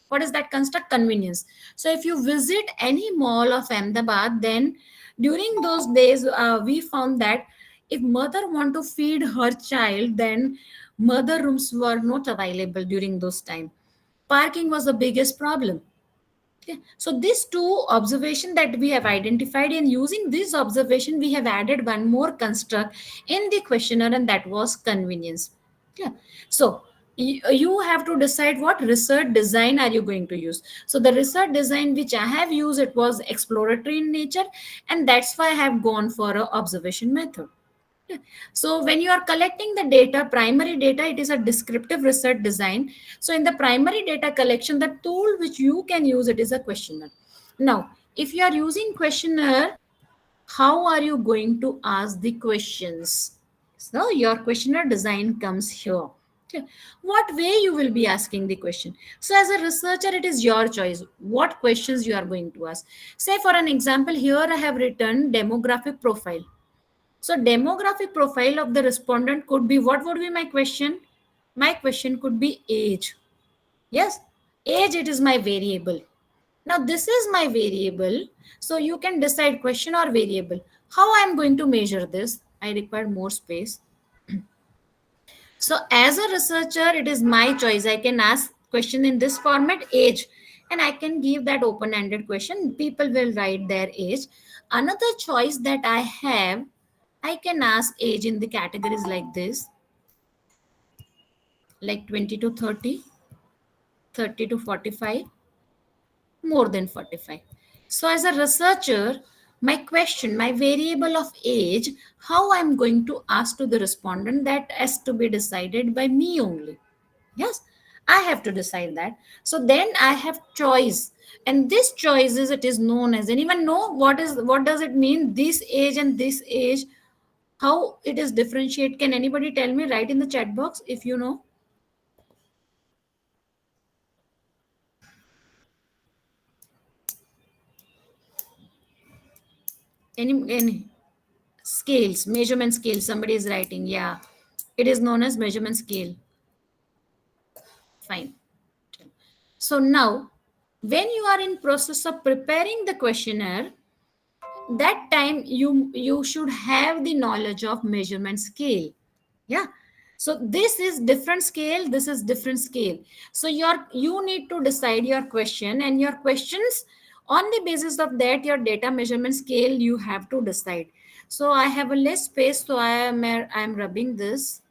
what is that construct? Convenience. So if you visit any mall of Ahmedabad, then during those days we found that if mother want to feed her child, then mother rooms were not available during those time. Parking was the biggest problem. Okay. So these two observation that we have identified, and using this observation, we have added one more construct in the questionnaire, and that was convenience. Yeah. So you have to decide what research design are you going to use. So the research design which I have used, it was exploratory in nature, and that's why I have gone for a observation method. So when you are collecting the data, primary data, it is a descriptive research design. So in the primary data collection, the tool which you can use, it is a questionnaire. Now, if you are using questionnaire, how are you going to ask the questions? So your questionnaire design comes here. Okay. What way you will be asking the question? So as a researcher, it is your choice what questions you are going to ask. Say for an example, here I have written demographic profile. So demographic profile of the respondent could be, what would be my question? My question could be age. Yes, age, it is my variable. Now this is my variable. So you can decide question or variable. How I am going to measure this? I require more space. So as a researcher, it is my choice. I can ask question in this format, age, and I can give that open-ended question. People will write their age. Another choice that I have, I can ask age in the categories like this, like 20 to 30, 30 to 45, more than 45. So as a researcher, my question, my variable of age, how I'm going to ask to the respondent, that has to be decided by me only. Yes. I have to decide that. So then I have choice, and this choice is, it is known as, anyone know what does it mean, this age and this age, how it is differentiate? Can anybody tell me? Write in the chat box if you know. Any scales, measurement scale, somebody is writing. Yeah, it is known as measurement scale. Fine. So now, when you are in process of preparing the questionnaire, that time you should have the knowledge of measurement scale. Yeah. So this is different scale, this is different scale. So you need to decide your question, and your questions, on the basis of that, your data measurement scale you have to decide. So I have a less space, so I am rubbing this.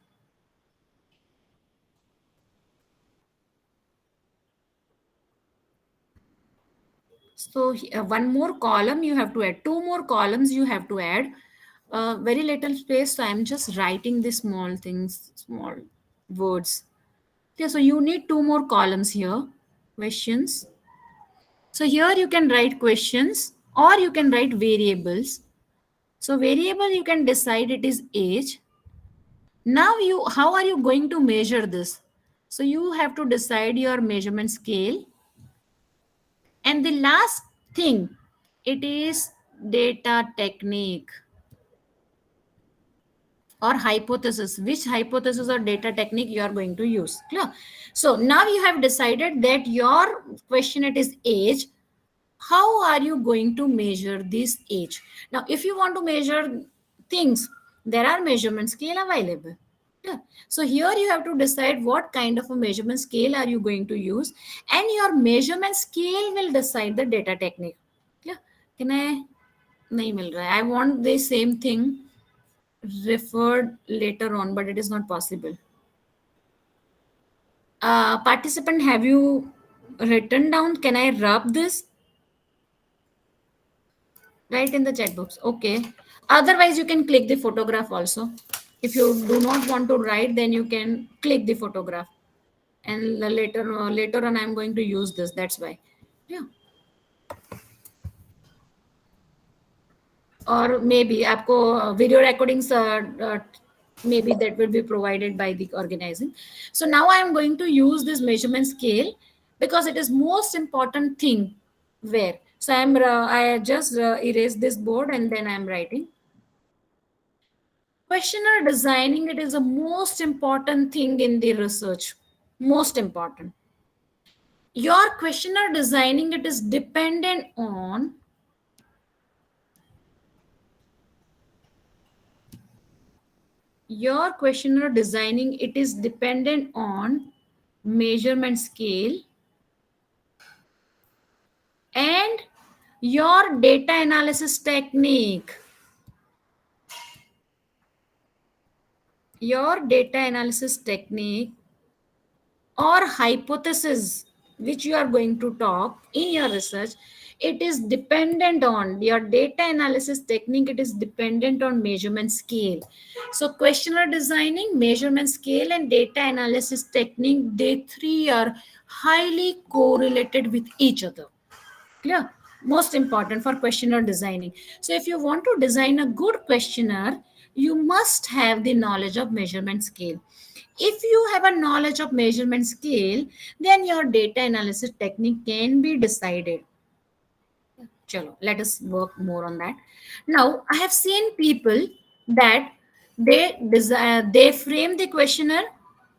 So one more column you have to add, two more columns you have to add. Very little space, so I'm just writing the small things, small words. Okay, so you need two more columns here, questions. So here you can write questions, or you can write variables. So variable, you can decide it is age. Now how are you going to measure this? So you have to decide your measurement scale. And the last thing, it is data technique or hypothesis. Which hypothesis or data technique you are going to use? Clear? So now you have decided that your question, it is age. How are you going to measure this age? Now, if you want to measure things, there are measurement scale available. Yeah. So here you have to decide what kind of a measurement scale are you going to use, and your measurement scale will decide the data technique. Yeah. Can I? Nahi mil raha hai. I want the same thing referred later on, but it is not possible. Participant, have you written down? Can I rub this? Write in the chat box. Okay. Otherwise, you can click the photograph also. If you do not want to write, then you can click the photograph. And later on, I'm going to use this. That's why. Yeah. Or maybe आपको video recordings maybe that will be provided by the organizing. So now I am going to use this measurement scale because it is most important thing. Where? So I just erase this board and then I'm writing. Questionnaire designing, it is the most important thing in the research. Most important. Your questionnaire designing, it is dependent on your questionnaire designing, it is dependent on measurement scale and your data analysis technique. Your data analysis technique or hypothesis which you are going to talk in your research, it is dependent on your data analysis technique, it is dependent on measurement scale. So questionnaire designing, measurement scale and data analysis technique, they three are highly correlated with each other. Clear? Most important for questionnaire designing. So if you want to design a good questionnaire, you must have the knowledge of measurement scale. If you have a knowledge of measurement scale, then your data analysis technique can be decided. Chalo, let us work more on that. Now, I have seen people that they frame the questionnaire,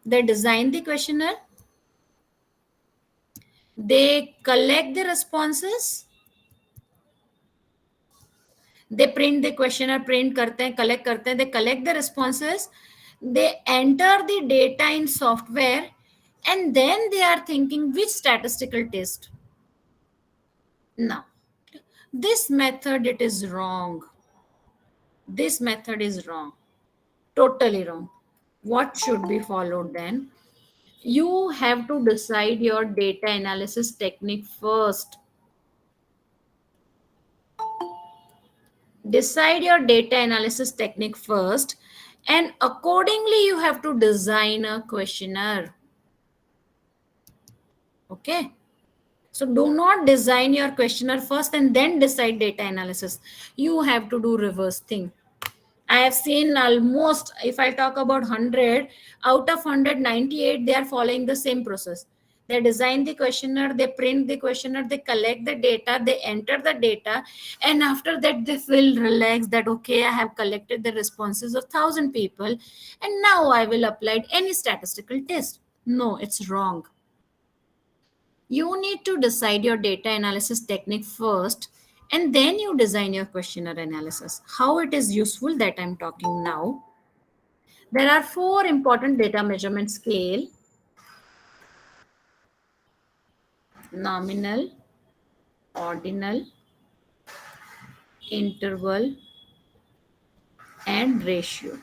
they design the questionnaire, they collect the responses, they print the questionnaire, print karte hain, they collect the responses, they enter the data in software, and then they are thinking which statistical test. Now, this method, it is wrong. This method is wrong. Totally wrong. What should be followed then? You have to decide your data analysis technique first. Decide your data analysis technique first, and accordingly you have to design a questionnaire. Okay. So do not design your questionnaire first and then decide data analysis. You have to do reverse thing. I have seen almost, if I talk about 100, out of 198, they are following the same process. They design the questionnaire, they print the questionnaire, they collect the data, they enter the data, and after that they feel relaxed that, okay, I have collected the responses of 1,000 people, and now I will apply any statistical test. No, it's wrong. You need to decide your data analysis technique first, and then you design your questionnaire analysis. How it is useful, that I'm talking now. There are 4 important data measurement scale: nominal, ordinal, interval, and ratio.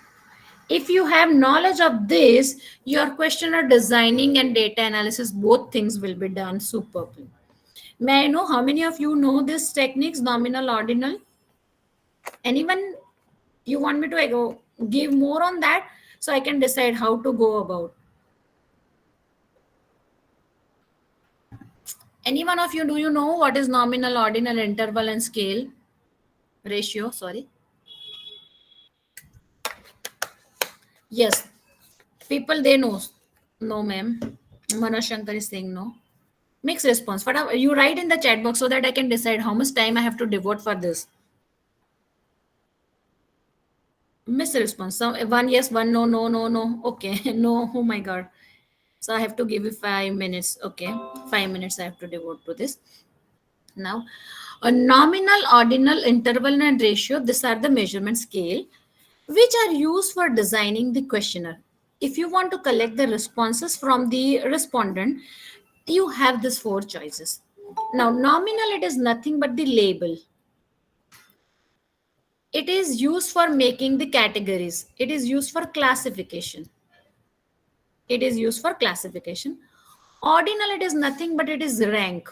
If you have knowledge of this, your questionnaire designing and data analysis, both things will be done superbly. May I know how many of you know these techniques, nominal, ordinal? Anyone, you want me to go give more on that so I can decide how to go about? Any one of you, do you know what is nominal, ordinal, interval, and scale? Ratio, sorry. Yes, people, they know. No, ma'am. Manoj Shankar is saying no. Mixed response. What you write in the chat box so that I can decide how much time I have to devote for this. Mixed response. So one yes, one no, no, no, no. Okay, no. Oh my God. So I have to give you 5 minutes. Okay, 5 minutes I have to devote to this. Now, a nominal, ordinal, interval, and ratio, these are the measurement scale which are used for designing the questionnaire. If you want to collect the responses from the respondent, you have these 4 choices. Now, nominal, it is nothing but the label. It is used for making the categories. It is used for classification. It is used for classification. Ordinal, it is nothing but it is rank.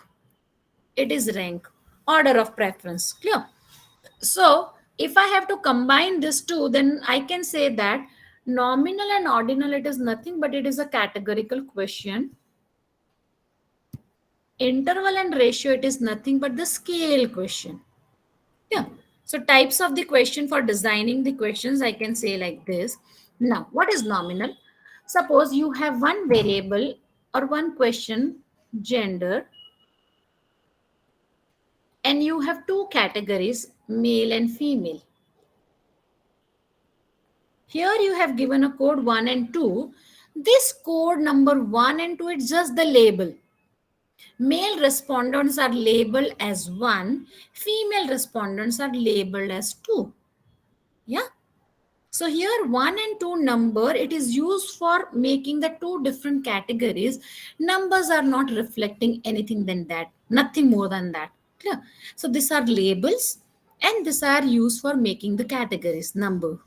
It is rank, order of preference. Clear? So if I have to combine these two, then I can say that nominal and ordinal, it is nothing but it is a categorical question. Interval and ratio, it is nothing but the scale question. Yeah. So types of the question for designing the questions, I can say like this. Now, what is nominal? Suppose you have one variable or one question, gender, and you have 2 categories, male and female. Here you have given a code 1 and 2. This code number 1 and 2, it's just the label. Male respondents are labeled as 1. Female respondents are labeled as 2. Yeah. So here 1 and 2 number, it is used for making the 2 different categories. Numbers are not reflecting anything than that. Nothing more than that. Clear? So these are labels and these are used for making the categories number.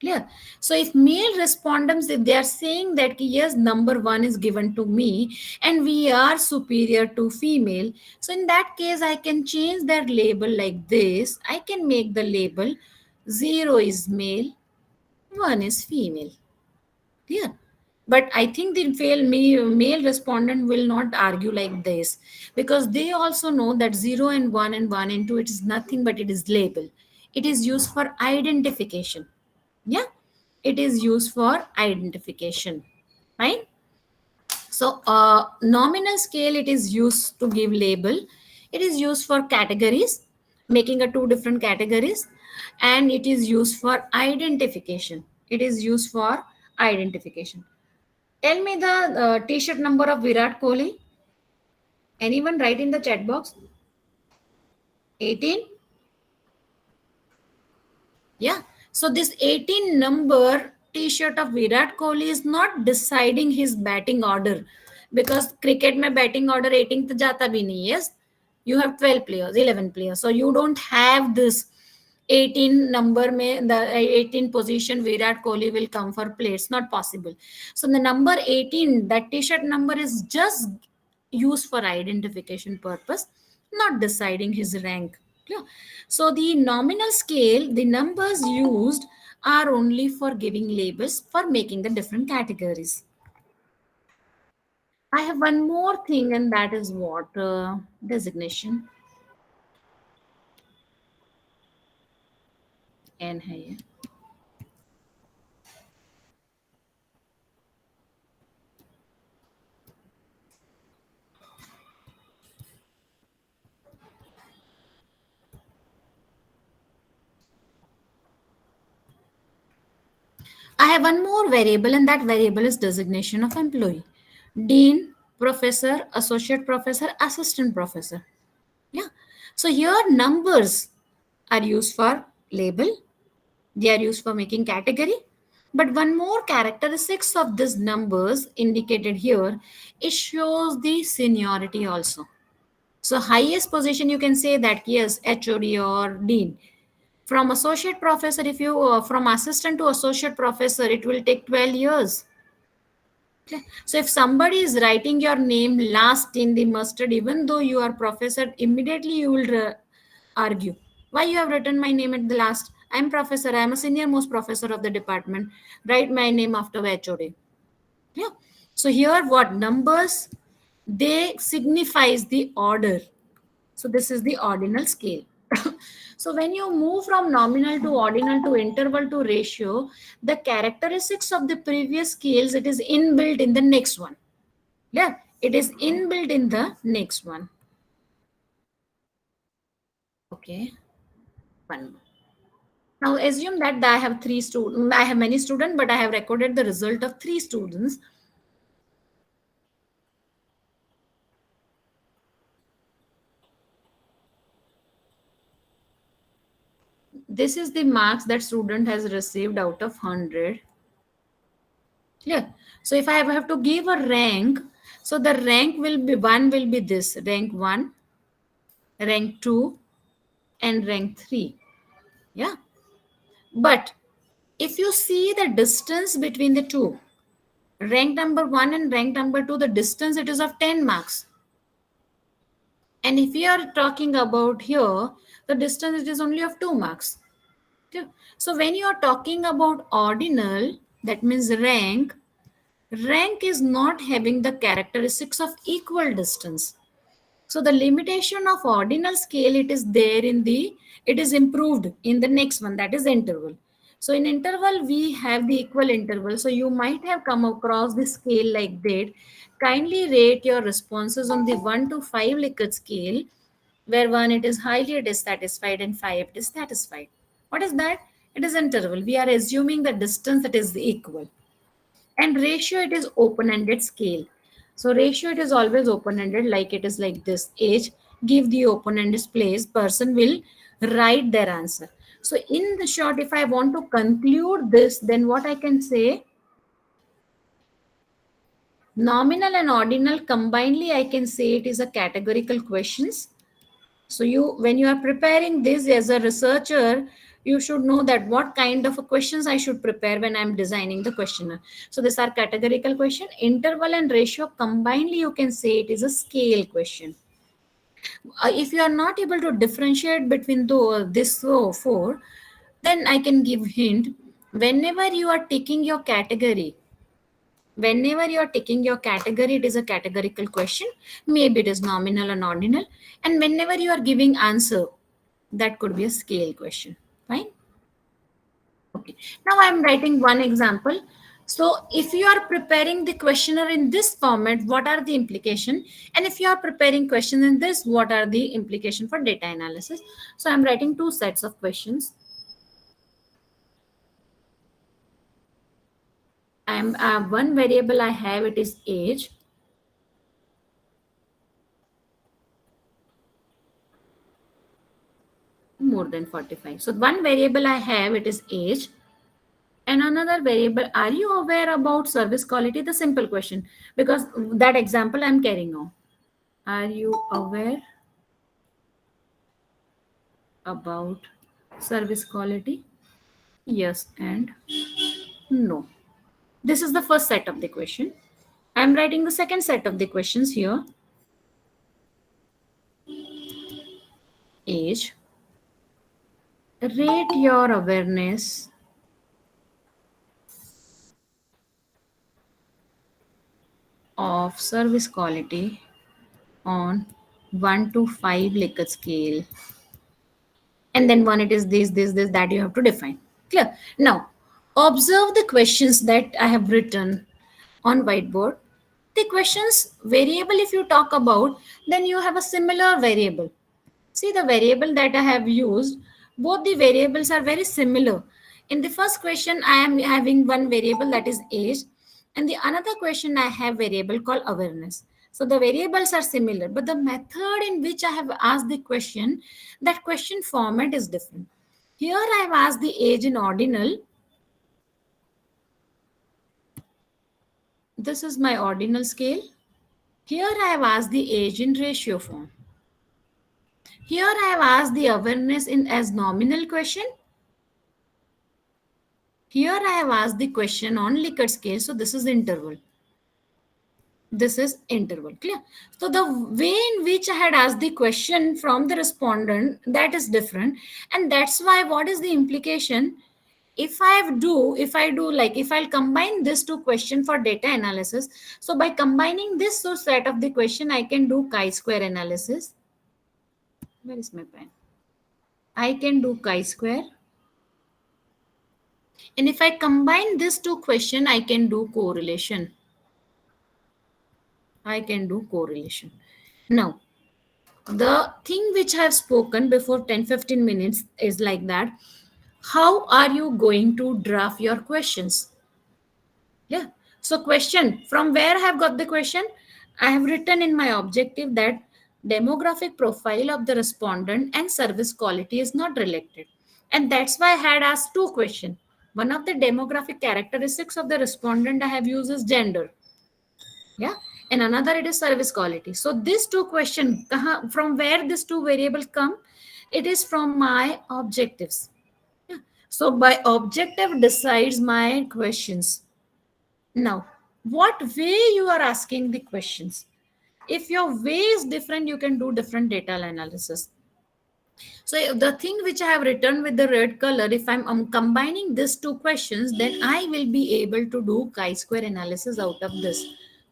Clear? So if male respondents, if they are saying that yes, number 1 is given to me and we are superior to female, so in that case I can change that label like this. I can make the label 0 is male, 1 is female. Clear? But I think the male respondent will not argue like this, because they also know that 0 and 1 and 1 and 2, it is nothing but it is label. It is used for identification. Yeah, it is used for identification. Right? So nominal scale, it is used to give label. It is used for categories, making a 2 different categories, and it is used for identification. It is used for identification. Tell me the t-shirt number of Virat Kohli. Anyone write in the chat box? 18. Yeah. So this 18 number t-shirt of Virat Kohli is not deciding his batting order, because cricket mein batting order 18 to jata bhi nahi. Yes, you have 12 players, 11 players, so you don't have this 18 number mein, the 18 position Virat Kohli will come for play. It's not possible. So the number 18, that t-shirt number, is just used for identification purpose, not deciding his rank. Clear? So the nominal scale, the numbers used are only for giving labels, for making the different categories. I have one more thing, and that is what designation. N है ये. I have one more variable, and that variable is designation of employee. Dean, professor, associate professor, assistant professor. Yeah. So here numbers are used for label. They are used for making category. But one more characteristics of these numbers indicated here, it shows the seniority also. So highest position, you can say that yes, HOD or Dean. From associate professor, if you from assistant to associate professor, it will take 12 years. Okay. So if somebody is writing your name last in the mustard, even though you are professor, immediately you will argue why you have written my name at the last. I'm professor, I'm a senior most professor of the department, write my name after HOD. Yeah. So here what numbers, they signifies the order. So this is the ordinal scale. So when you move from nominal to ordinal to interval to ratio, the characteristics of the previous scales, it is inbuilt in the next one. Yeah, it is inbuilt in the next one. Okay, one more. Now assume that I have three students, I have many students, but I have recorded the result of 3 students. This is the marks that student has received out of 100. Yeah. So if I have to give a rank, so the rank will be this rank 1, rank 2, and rank 3. Yeah. But if you see the distance between the two, rank number 1 and rank number 2, the distance it is of 10 marks. And if you are talking about here, the distance it is only of 2 marks. Okay. So when you are talking about ordinal, that means rank is not having the characteristics of equal distance. So the limitation of ordinal scale, it is there in the, it is improved in the next one, that is interval. So in interval, we have the equal interval. So you might have come across the scale like that. Kindly rate your responses on the 1 to 5 Likert scale, where 1 it is highly dissatisfied and 5 it is satisfied. What is that? It is interval. We are assuming the distance that is equal. And ratio, it is open-ended scale. So ratio, it is always open-ended, like it is like this. Age, give the open-ended place, person will write their answer. So in the short, if I want to conclude this, then what I can say, nominal and ordinal combinedly, I can say it is a categorical questions. So you, when you are preparing this as a researcher, you should know that what kind of questions I should prepare when I'm designing the questionnaire. So these are categorical question. Interval and ratio combinedly, you can say it is a scale question. If you are not able to differentiate between this four, then I can give hint. Whenever you are taking your category, it is a categorical question. Maybe it is nominal and ordinal. And whenever you are giving answer, that could be a scale question. Fine. Okay. Now I am writing one example. So if you are preparing the questionnaire in this format, what are the implication? And if you are preparing question in this, what are the implication for data analysis? So I'm writing 2 sets of questions. I'm one variable I have, it is age. More than 45. So one variable I have, it is age. And another variable, are you aware about service quality? The simple question, because that example I'm carrying on. Are you aware about service quality? Yes and no. This is the first set of the question. I'm writing the second set of the questions here. Age. Rate your awareness of service quality on 1 to 5 Likert scale. And then one, it is this that you have to define. Clear? Now, observe the questions that I have written on whiteboard. The questions variable, if you talk about, then you have a similar variable. See the variable that I have used, both the variables are very similar. In the first question, I am having one variable that is age, and the another question I have variable called awareness. So the variables are similar, but the method in which I have asked the question, that question format is different. Here I have asked the age in ordinal. This is my ordinal scale. Here I have asked the age in ratio form. Here I have asked the awareness in as nominal question. Here I have asked the question on Likert scale. So this is interval. This is interval. Clear? So the way in which I had asked the question from the respondent, that is different. And that's why what is the implication? If I'll combine this two question for data analysis. So by combining this two set of the question, I can do chi-square analysis. Where is my pen? I can do chi-square. And if I combine this two question, I can do correlation. I can do correlation. Now, the thing which I have spoken before 10-15 minutes is like that. How are you going to draft your questions? Yeah. So question, from where I have got the question? I have written in my objective that demographic profile of the respondent and service quality is not related. And that's why I had asked two questions. One of the demographic characteristics of the respondent I have used is gender. Yeah. And another it is service quality. So these two questions, from where these two variables come? It is from my objectives. Yeah. So by objective decides my questions. Now, what way you are asking the questions? If your way is different, you can do different data analysis. So the thing which I have written with the red color, if I'm combining these two questions, then I will be able to do chi-square analysis out of this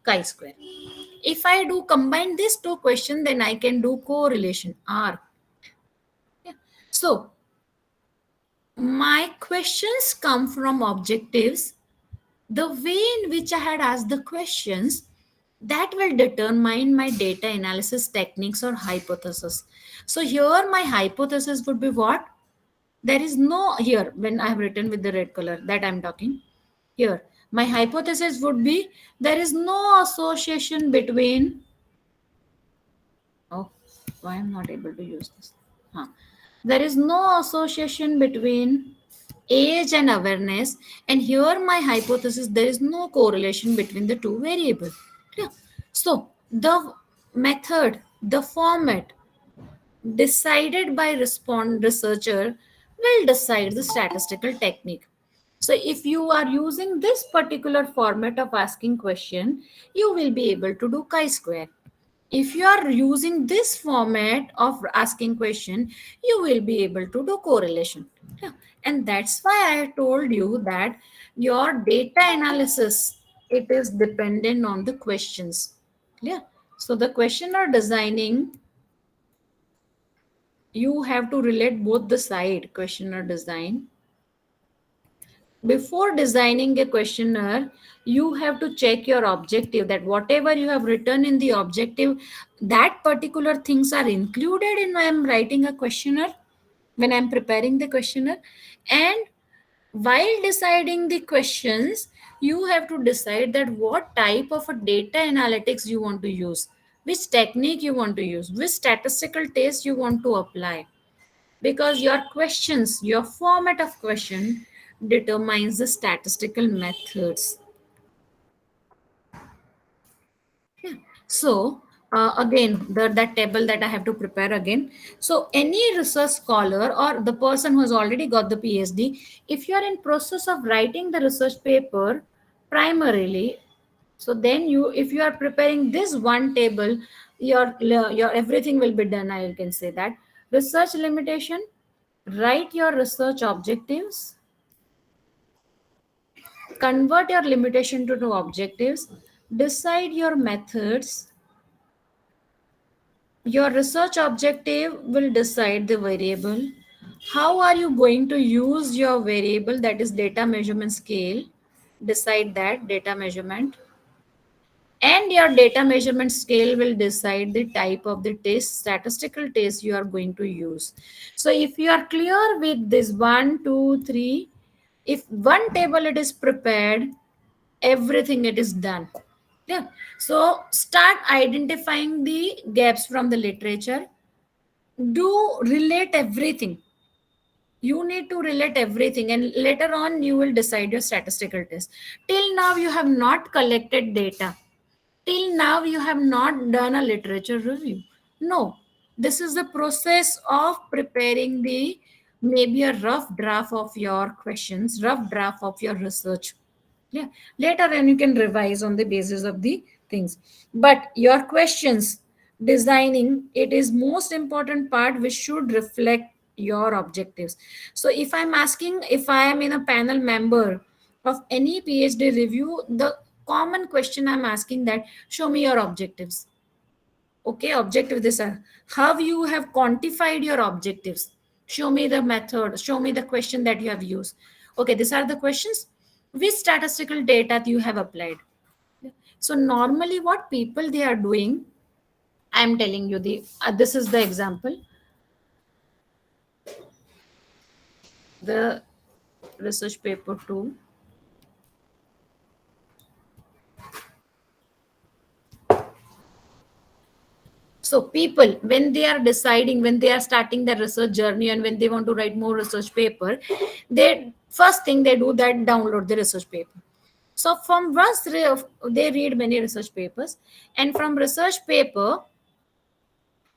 chi-square. If I do combine these two questions, then I can do correlation R. Yeah. So my questions come from objectives. The way in which I had asked the questions, that will determine my data analysis techniques or hypothesis. So here my hypothesis would be what? There is no, here when I have written with the red color that I'm talking, here my hypothesis would be there is no association between, oh, why I'm not able to use this? There is no association between age and awareness, and here my hypothesis, there is no correlation between the two variables. Yeah. So the method, the format decided by researcher will decide the statistical technique. So if you are using this particular format of asking question, you will be able to do chi-square. If you are using this format of asking question, you will be able to do correlation. Yeah. And that's why I told you that your data analysis, it is dependent on the questions. Yeah. So the questionnaire designing, you have to relate both the side questionnaire design. Before designing a questionnaire, you have to check your objective, that whatever you have written in the objective, that particular things are included in when I'm writing a questionnaire, when I'm preparing the questionnaire. And while deciding the questions, you have to decide that what type of a data analytics you want to use, which technique you want to use, which statistical test you want to apply, because your questions, your format of question determines the statistical methods. So again, that table that I have to prepare again. So any research scholar or the person who has already got the PhD, if you are in process of writing the research paper primarily, so then if you are preparing this one table, your everything will be done. I can say that research limitation, write your research objectives, convert your limitation to objectives, decide your methods. Your research objective will decide the variable. How are you going to use your variable, that is data measurement scale? Decide that data measurement. And your data measurement scale will decide the type of the test, statistical test you are going to use. So if you are clear with this 1, 2, 3, if one table it is prepared, everything it is done. Yeah. So start identifying the gaps from the literature. Do relate everything. You need to relate everything, and later on you will decide your statistical test. Till now you have not collected data. Till now you have not done a literature review. No, this is the process of preparing the maybe a rough draft of your questions, rough draft of your research. Yeah, later on you can revise on the basis of the things. But your questions designing, it is most important part which should reflect your objectives. So if I'm asking, if I am in a panel member of any PhD review, the common question I'm asking that, show me your objectives. Okay, objective this are how you have quantified your objectives. Show me the method, show me the question that you have used. Okay, these are the questions. Which statistical data you have applied? So normally what people they are doing, I'm telling you the this is the example. The research paper 2. So people, when they are deciding, when they are starting their research journey and when they want to write more research paper, they first thing they do that download the research paper. So from once they read many research papers, and from research paper,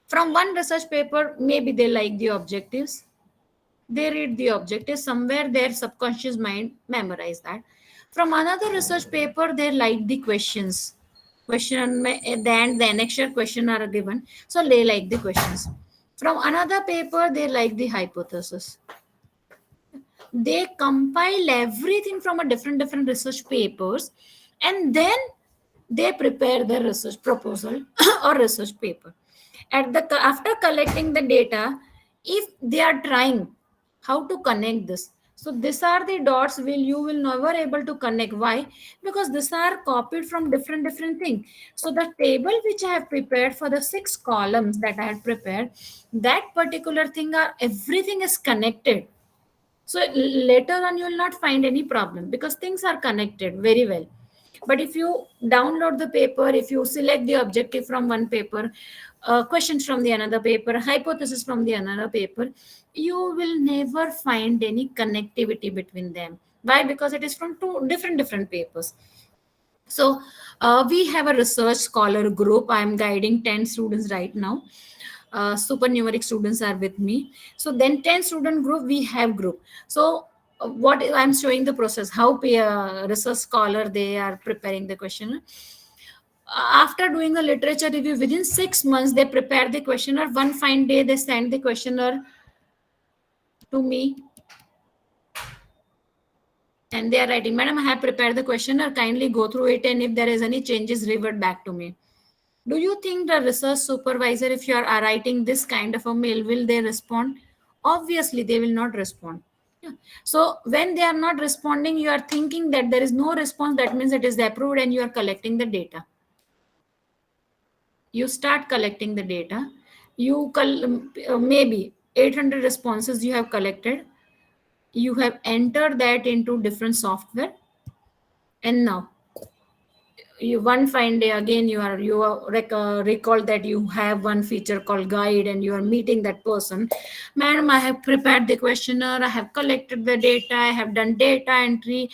from one research paper, maybe they like the objectives. They read the objectives, somewhere their subconscious mind memorize that. From another research paper, they like the questions. Then the annexure question are given, so they like the questions. From another paper, they like the hypothesis. They compile everything from a different research papers, and then they prepare the research proposal or research paper. After collecting the data, if they are trying how to connect this, so these are the dots will you will never able to connect. Why? Because these are copied from different thing. So the table which I have prepared for the 6 columns that I had prepared, that particular thing are everything is connected. So later on you will not find any problem because things are connected very well. But if you download the paper, if you select the objective from one paper, questions from the another paper, hypothesis from the another paper, you will never find any connectivity between them. Why? Because it is from two different papers. So we have a research scholar group. I'm guiding 10 students right now. Supernumeric students are with me. So then 10 student group, we have group. So what I'm showing the process, how research scholar, they are preparing the question. After doing a literature review, within 6 months, they prepare the questionnaire. One fine day, they send the questionnaire to me. And they are writing, Madam, I have prepared the questionnaire. Kindly go through it. And if there is any changes, revert back to me. Do you think the research supervisor, if you are writing this kind of a mail, will they respond? Obviously, they will not respond. Yeah. So when they are not responding, you are thinking that there is no response. That means it is approved and you are collecting the data. You start collecting the data. You maybe 800 responses you have collected. You have entered that into different software. And now you one fine day again recall that you have one feature called guide and you are meeting that person. Madam, I have prepared the questionnaire, I have collected the data, I have done data entry.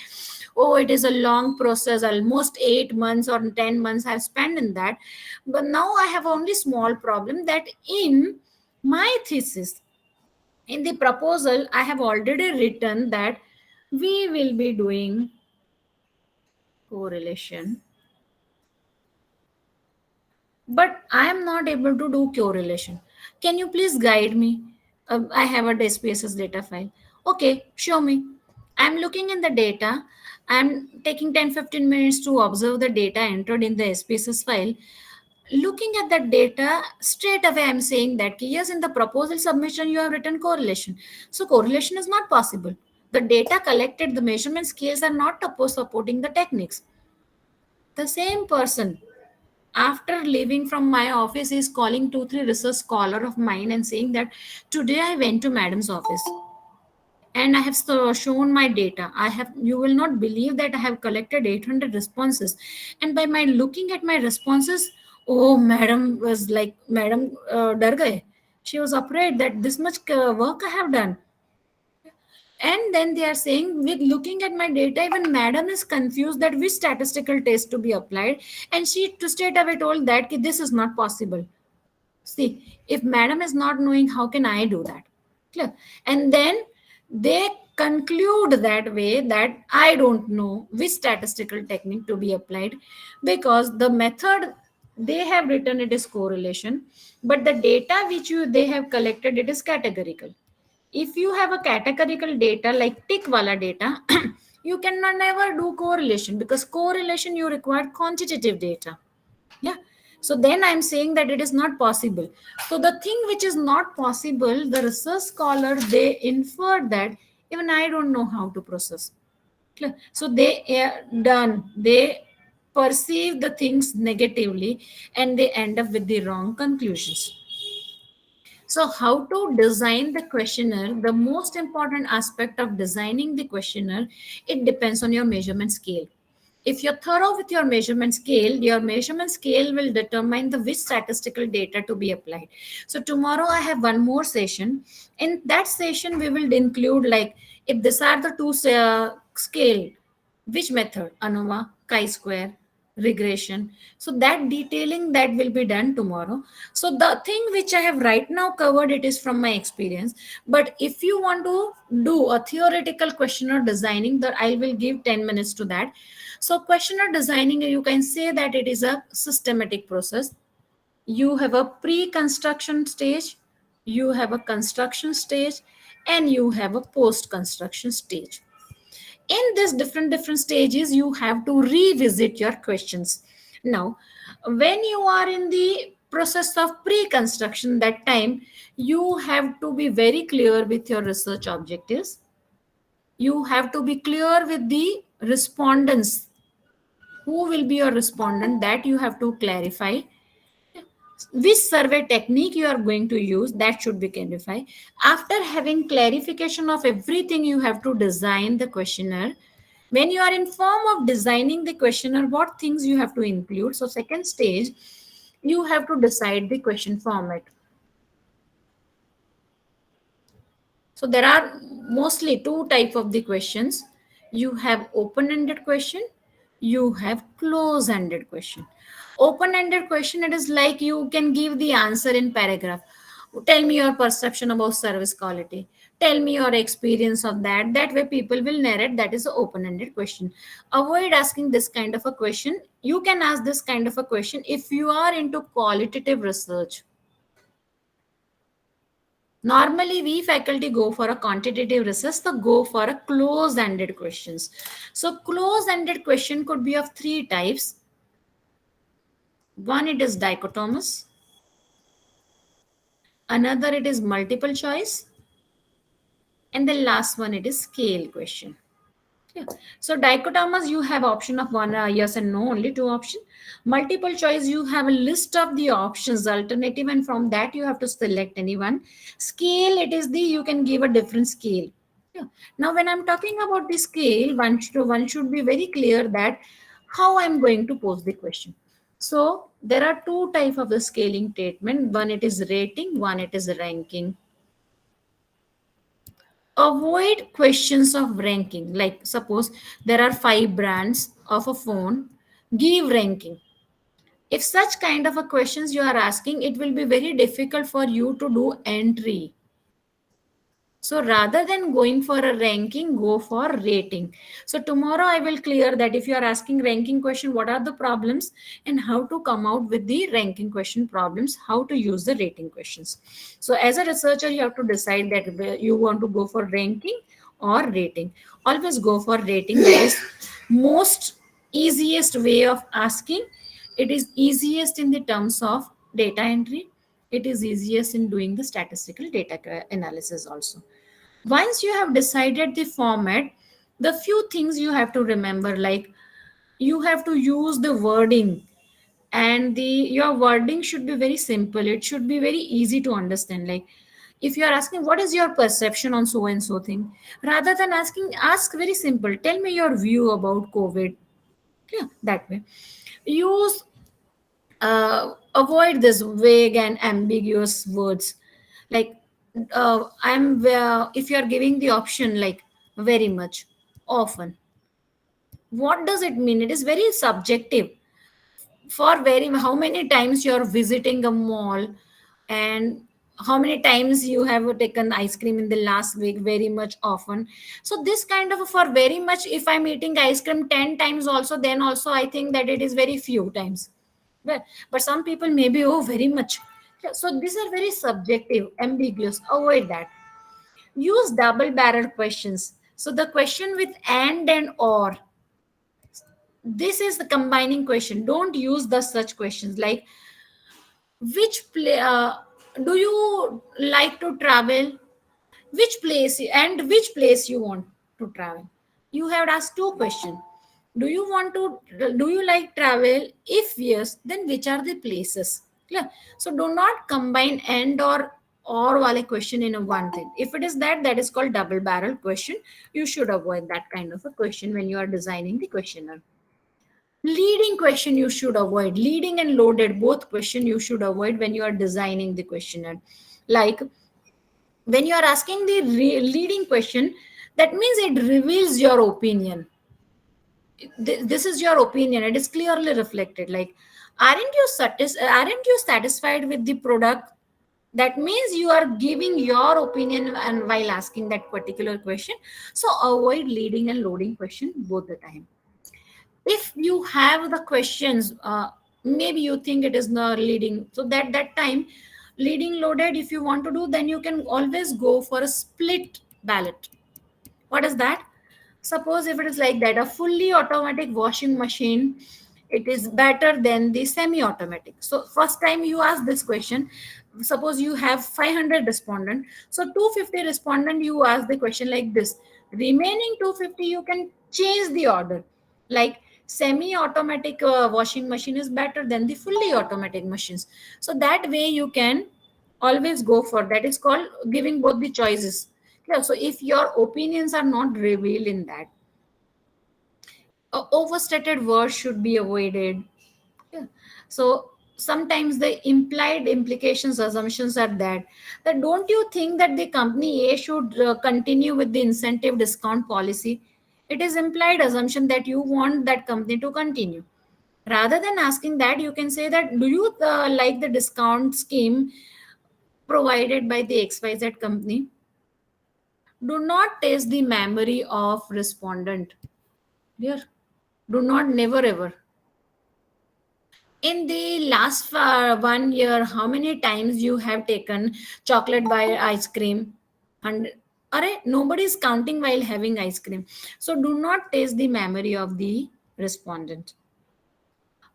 Oh, it is a long process, almost 8 months or 10 months I have spent in that. But now I have only small problem that in my thesis, in the proposal, I have already written that we will be doing correlation, but I am not able to do correlation. Can you please guide me? I have a SPSS data file. Okay, show me. I'm looking in the data. I'm taking 10-15 minutes to observe the data entered in the SPSS file. Looking at that data, straight away I'm saying that yes, in the proposal submission you have written correlation. So correlation is not possible. The data collected, the measurement scales are not supporting the techniques. The same person, after leaving from my office, is calling 2-3 research scholar of mine and saying that today I went to madam's office and I have shown my data. You will not believe that I have collected 800 responses. And by my looking at my responses, oh, madam was like, madam dar gaye. She was afraid that this much work I have done. And then they are saying, with looking at my data, even madam is confused that which statistical test to be applied. And she to straight away told that this is not possible. See, if madam is not knowing, how can I do that? Clear? And then they conclude that way that I don't know which statistical technique to be applied, because the method they have written it is correlation, but the data which they have collected, it is categorical. If you have a categorical data like tick wala data, you cannot never do correlation, because correlation you require quantitative data. Yeah. So then I'm saying that it is not possible. So the thing which is not possible, the research scholar, they infer that even I don't know how to process. Clear? So they are done. They perceive the things negatively and they end up with the wrong conclusions. So how to design the questionnaire? The most important aspect of designing the questionnaire, it depends on your measurement scale. If you're thorough with your measurement scale will determine the which statistical data to be applied. So tomorrow I have one more session. In that session, we will include, like, if these are the two scale, which method, ANOVA, chi-square, regression. So that detailing that will be done tomorrow. So the thing which I have right now covered, it is from my experience. But if you want to do a theoretical questionnaire designing, that I will give 10 minutes to that. So questionnaire designing, you can say that it is a systematic process. You have a pre-construction stage, you have a construction stage, and you have a post-construction stage. In this different stages, you have to revisit your questions. Now, when you are in the process of pre-construction, that time you have to be very clear with your research objectives. You have to be clear with the respondents. Who will be your respondent, that you have to clarify. Which survey technique you are going to use, that should be clarified. After having clarification of everything, you have to design the questionnaire. When you are in form of designing the questionnaire, what things you have to include? So second stage, you have to decide the question format. So there are mostly two types of the questions. You have open-ended question, you have close-ended question. Open-ended question, it is like you can give the answer in paragraph. Tell me your perception about service quality. Tell me your experience of that. That way people will narrate. That is an open-ended question. Avoid asking this kind of a question. You can ask this kind of a question if you are into qualitative research. Normally, we faculty go for a quantitative research, so go for a close-ended questions. So close-ended question could be of three types. One, it is dichotomous. Another, it is multiple choice. And the last one, it is scale question. Yeah. So dichotomous, you have option of one yes and no, only two options. Multiple choice, you have a list of the options, alternative, and from that you have to select any one. Scale, it is the, you can give a different scale. Yeah. Now when I'm talking about the scale, one should be very clear that how I'm going to pose the question. So there are two types of the scaling statement. One, it is rating, one, it is ranking. Avoid questions of ranking. Like suppose there are 5 brands of a phone, give ranking. If such kind of a questions you are asking, it will be very difficult for you to do entry. So rather than going for a ranking, go for rating. So tomorrow I will clear that if you are asking ranking question, what are the problems and how to come out with the ranking question problems, how to use the rating questions. So as a researcher, you have to decide that you want to go for ranking or rating. Always go for rating. That is most easiest way of asking. It is easiest in the terms of data entry. It is easiest in doing the statistical data analysis also. Once you have decided the format, the few things you have to remember, like you have to use the wording, and your wording should be very simple. It should be very easy to understand. Like if you are asking what is your perception on so and so thing, rather than asking, ask very simple, tell me your view about COVID. Yeah, that way. Use avoid this vague and ambiguous words, like if you are giving the option like very much, often, what does it mean? It is very subjective. For very, how many times you're visiting a mall, and how many times you have taken ice cream in the last week, very much, often. So this kind of, for very much, if I'm eating ice cream 10 times also, then also I think that it is very few times. But some people maybe, oh, very much. Yeah, so these are very subjective, ambiguous. Avoid that. Use double barrel questions. So the question with and or, this is the combining question. Don't use the such questions like do you like to travel, which place you want to travel. You have asked two questions. Do you like travel? If yes, then which are the places? Yeah. So do not combine and or wale question in a one thing. If it is that, that is called double barrel question. You should avoid that kind of a question when you are designing the questionnaire. Leading question you should avoid. Leading and loaded, both question you should avoid when you are designing the questionnaire. Like when you are asking the leading question, that means it reveals your opinion. This is your opinion. It is clearly reflected. Like, aren't you satisfied with the product? That means you are giving your opinion and while asking that particular question. So avoid leading and loading question both the time. If you have the questions, maybe you think it is not leading, so that time, leading loaded, if you want to do, then you can always go for a split ballot. What is that? Suppose if it is like that, a fully automatic washing machine, it is better than the semi-automatic. So first time you ask this question, suppose you have 500 respondent, so 250 respondent, you ask the question like this. Remaining 250 you can change the order, like semi-automatic washing machine is better than the fully automatic machines. So that way you can always go for that. Is called giving both the choices. Yeah, so if your opinions are not revealed in that, overstated words should be avoided. Yeah. So sometimes the implied implications, assumptions are that don't you think that the company A should continue with the incentive discount policy? It is implied assumption that you want that company to continue. Rather than asking that, you can say that, do you like the discount scheme provided by the XYZ company? Do not test the memory of respondent. Dear, do not, never ever. In the last 1 year, how many times you have taken chocolate by ice cream? And nobody is counting while having ice cream. So do not test the memory of the respondent.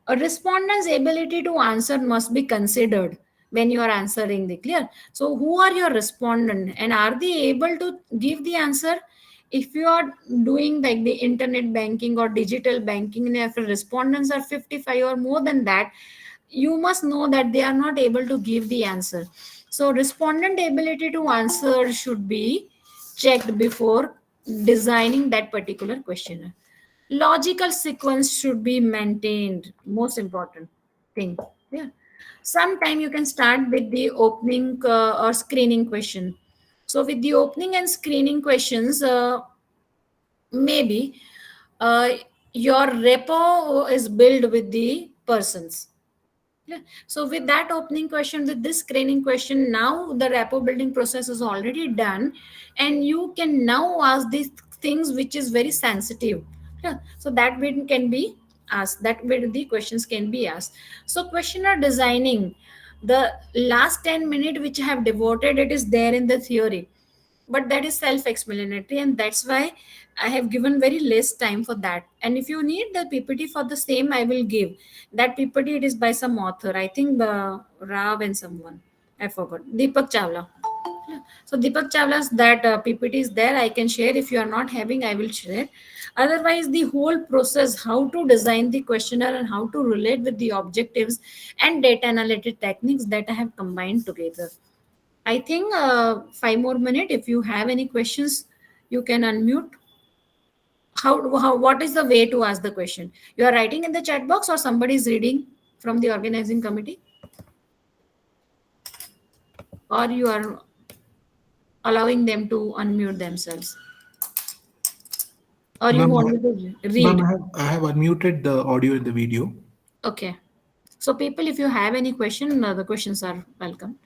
A respondent's ability to answer must be considered when you are answering the clear. So who are your respondent and are they able to give the answer? If you are doing like the internet banking or digital banking, and if respondents are 55 or more than that, you must know that they are not able to give the answer. So respondent ability to answer should be checked before designing that particular questionnaire. Logical sequence should be maintained, most important thing. Yeah. Sometime you can start with the opening or screening question. So with the opening and screening questions, maybe uh, your repo is built with the persons. Yeah. So with that opening question, with this screening question, now the rapport building process is already done, and you can now ask these things which is very sensitive. Yeah. So that bit can be asked. That bit the questions can be asked. So questionnaire designing, the last 10 minutes which I have devoted, it is there in the theory. but that is self-explanatory, and that's why I have given very less time for that. And if you need the PPT for the same, I will give that PPT. It is by some author, I think the Rav and someone, I forgot, Deepak Chawla. So Deepak Chawla's that PPT is there. I can share. If you are not having, I will share. Otherwise, the whole process, how to design the questionnaire and how to relate with the objectives and data analytic techniques, that I have combined together. I think 5 more minutes. If you have any questions, you can unmute. What is the way to ask the question? You are writing in the chat box or somebody is reading from the organizing committee? Or you are allowing them to unmute themselves? Or you Ma'am, want me to ma'am, read? I have unmuted the audio in the video. Okay. So people, if you have any question, the questions are welcome.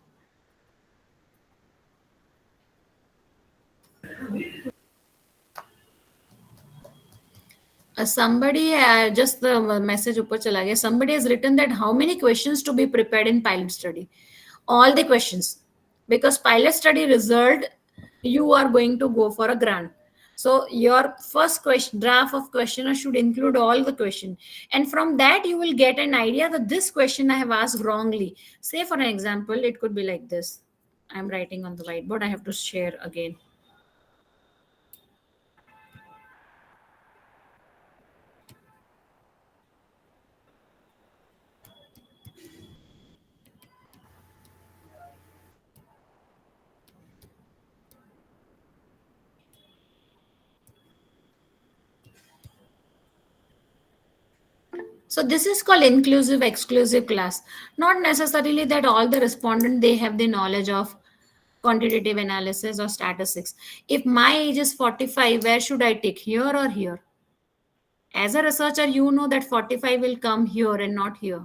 Somebody just the message upar chala gaya. Somebody has written that how many questions to be prepared in pilot study? All the questions, because pilot study result, you are going to go for a grant. So your first question draft of questionnaire should include all the question, and from that you will get an idea that this question I have asked wrongly. Say for an example, it could be like this. I'm writing on the whiteboard. I have to share again. So this is called inclusive exclusive class. Not necessarily that all the respondent they have the knowledge of quantitative analysis or statistics. If my age is 45, where should I take, here or here? As a researcher, you know that 45 will come here and not here.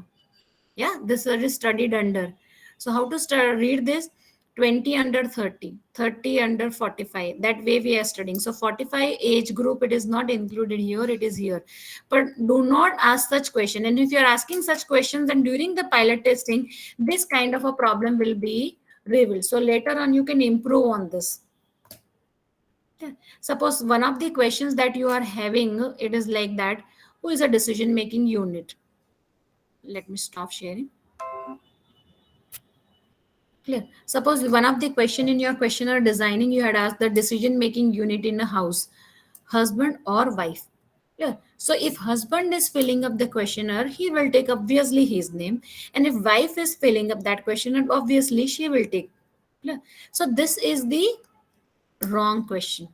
Yeah, this is studied under. So how to read this? 20 under 30, 30 under 45. That way we are studying. So 45 age group, it is not included here, it is here. But do not ask such question. And if you're asking such questions, then during the pilot testing, this kind of a problem will be revealed. So later on, you can improve on this. Suppose one of the questions that you are having, it is like that, who is a decision making unit? Let me stop sharing. Clear. Suppose one of the question in your questionnaire designing, you had asked the decision making unit in a house, husband or wife. Yeah. So if husband is filling up the questionnaire, he will take obviously his name, and if wife is filling up that questionnaire, obviously she will take. Yeah. So this is the wrong question.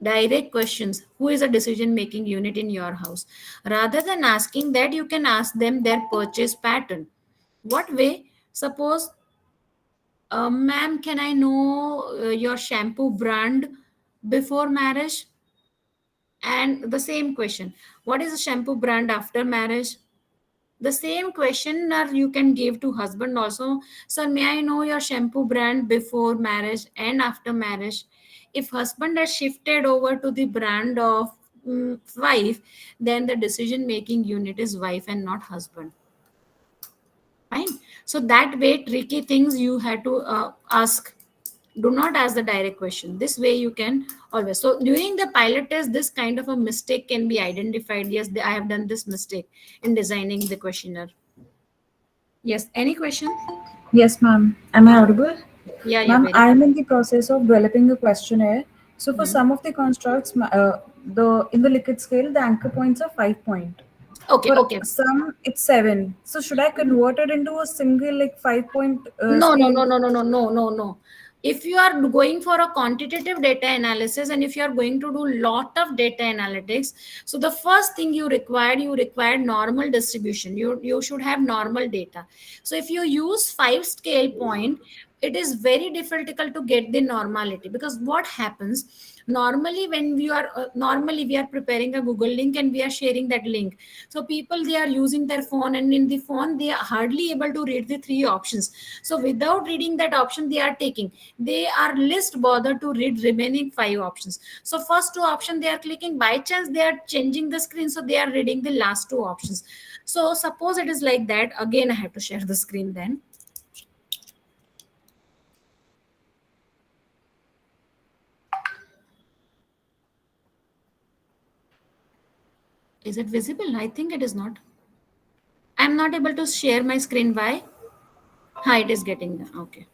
Direct questions: who is a decision making unit in your house? Rather than asking that, you can ask them their purchase pattern. What way? Suppose, ma'am, can I know your shampoo brand before marriage? And the same question, what is the shampoo brand after marriage? The same question you can give to husband also. Sir, may I know your shampoo brand before marriage and after marriage? If husband has shifted over to the brand of wife, then the decision making unit is wife and not husband. Fine. So that way, tricky things you have to ask. Do not ask the direct question. This way you can always. So during the pilot test, this kind of a mistake can be identified. Yes, I have done this mistake in designing the questionnaire. Yes, any question? Yes, ma'am. Am I audible? Yeah, Ma'am, very. I'm in the process of developing a questionnaire. So for some of the constructs, the in the Likert scale, the anchor points are 5 point. Okay, For okay. some, it's 7. So should I convert it into a single like 5 point No, no, scale? no, no, no, no, no, no, no. If you are going for a quantitative data analysis and if you are going to do lot of data analytics, so the first thing you require normal distribution. You should have normal data. So if you use 5 scale point, it is very difficult to get the normality, because what happens normally when normally we are preparing a Google link and we are sharing that link, so people, they are using their phone, and in the phone they are hardly able to read the 3 options. So without reading that option they are least bothered to read remaining 5 options. So first 2 options they are clicking, by chance they are changing the screen, so they are reading the last 2 options. So suppose it is like that. Again, I have to share the screen then. Is it visible? I think it is not. I'm not able to share my screen. Why? It is getting there. Okay.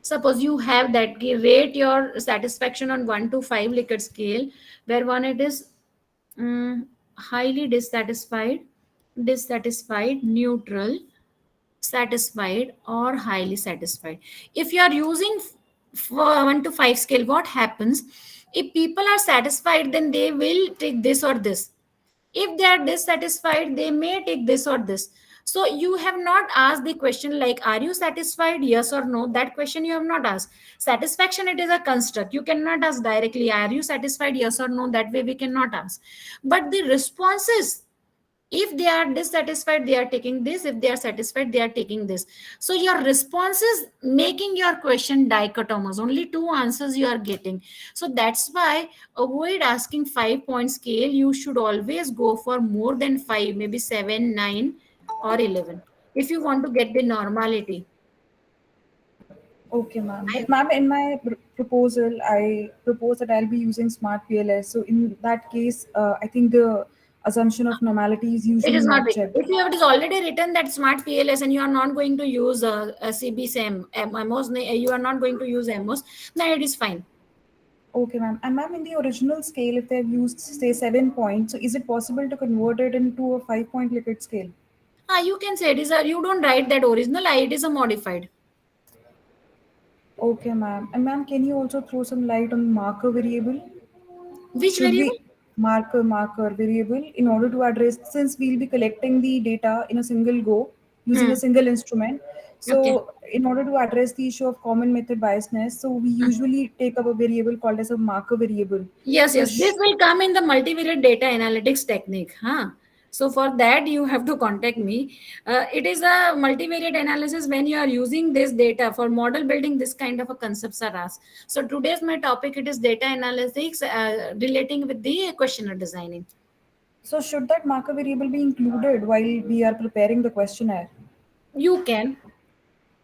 Suppose you have that, rate your satisfaction on 1 to 5 Likert scale, where 1 it is highly dissatisfied, neutral, satisfied, or highly satisfied. If you are using for 1 to 5 scale, what happens? If people are satisfied, then they will take this or this. If they are dissatisfied, they may take this or this. So you have not asked the question like, are you satisfied, yes or no? That question you have not asked. Satisfaction, it is a construct. You cannot ask directly, are you satisfied, yes or no? That way we cannot ask. But the responses, if they are dissatisfied, they are taking this. If they are satisfied, they are taking this. So your response is making your question dichotomous. Only two answers you are getting. So that's why avoid asking 5-point scale. You should always go for more than 5, maybe 7, 9, or 11, if you want to get the normality. Okay, ma'am. But ma'am, in my proposal, I propose that I'll be using Smart PLS. So in that case, I think the assumption of normality is It usually is not not written. checked. If you have, it is already written that smart PLS and you are not going to use a CBSM, MOS, you are not going to use MOS, then it is fine. Okay, ma'am. And ma'am, in the original scale, if they've used, say, 7 points, so is it possible to convert it into a 5-point Likert scale? You can say it is a, you don't write that original, it is a modified. Okay, ma'am. And ma'am, can you also throw some light on marker variable? Which Should variable? we marker variable in order to address, since we'll be collecting the data in a single go using a single instrument? Okay. So in order to address the issue of common method biasness, so we usually take up a variable called as a marker variable. Yes, So yes. This will come in the multivariate data analytics technique. So for that, you have to contact me. It is a multivariate analysis when you are using this data for model building. This kind of a concepts are asked. So today's my topic, it is data analytics relating with the questionnaire designing. so should that marker variable be included while we are preparing the questionnaire? You can.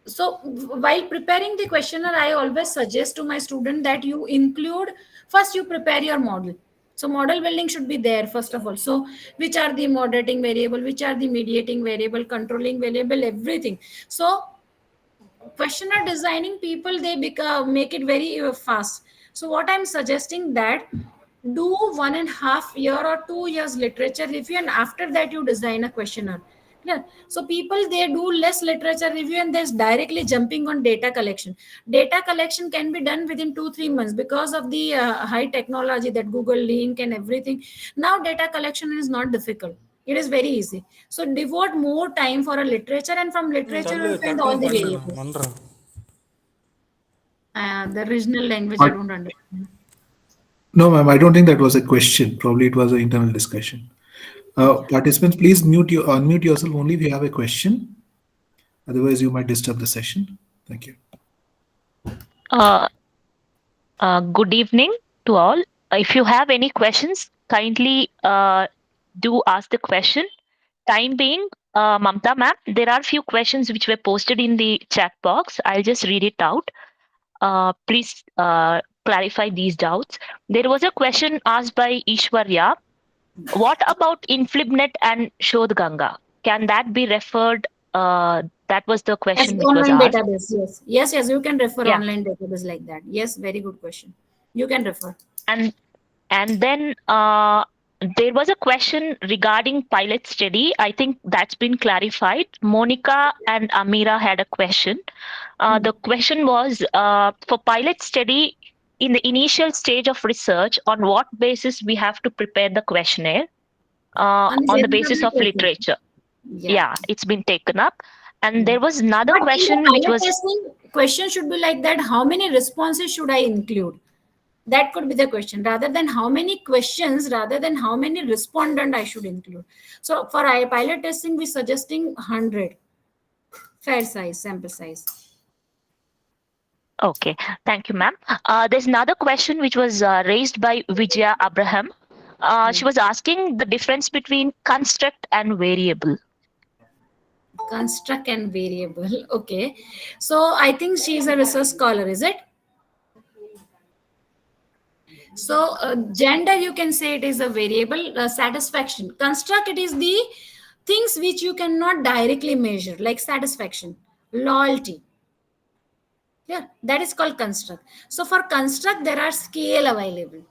So while preparing the questionnaire, I always suggest to my student that you include, first you prepare your model. So model building should be there first of all. So which are the moderating variable, which are the mediating variable, controlling variable, everything. So questionnaire designing people, they make it very fast. So what I'm suggesting that do 1.5 year or 2 years literature review, and after that you design a questionnaire. Yeah. So people, they do less literature review and there's directly jumping on data collection. Data collection can be done within 2-3 months because of the high technology, that Google link and everything. Now data collection is not difficult, it is very easy. So devote more time for a literature, and from literature you will find all the variables. The regional language I But don't understand. no, ma'am, I don't think that was a question. Probably it was an internal discussion. Participants, please unmute yourself only if you have a question. Otherwise, you might disturb the session. Thank you. Uh, Good evening to all. If you have any questions, kindly do ask the question. Time being, Mamta ma'am, there are few questions which were posted in the chat box. I'll just read it out. Please clarify these doubts. There was a question asked by Ishwarya. What about Inflibnet and Shodh Ganga? Can that be referred? That was the Yes, question which was online asked. database. Yes, yes, yes. You can refer Yeah, online database like that. Yes, very good question. You can refer. and then there was a question regarding pilot study. I think that's been clarified. Monica and Amira had a question. The question was for pilot study in the initial stage of research, on what basis we have to prepare the questionnaire on the basis of literature. Yeah. Yeah, it's been taken up. And there was another But in the question which pilot was, testing, question should be like that: how many responses should I include? That could be the question, rather than how many questions, rather than how many respondent I should include. So for pilot testing, we're suggesting 100 fair size sample size. okay, thank you, ma'am. There's another question which was raised by Vijaya Abraham. She was asking the difference between construct and variable. Construct and variable. Okay. So I think she is a research scholar, is it? So gender, you can say it is a variable. Satisfaction, construct, it is the things which you cannot directly measure, like satisfaction, loyalty. Yeah, that is called construct. So for construct, there are scale available.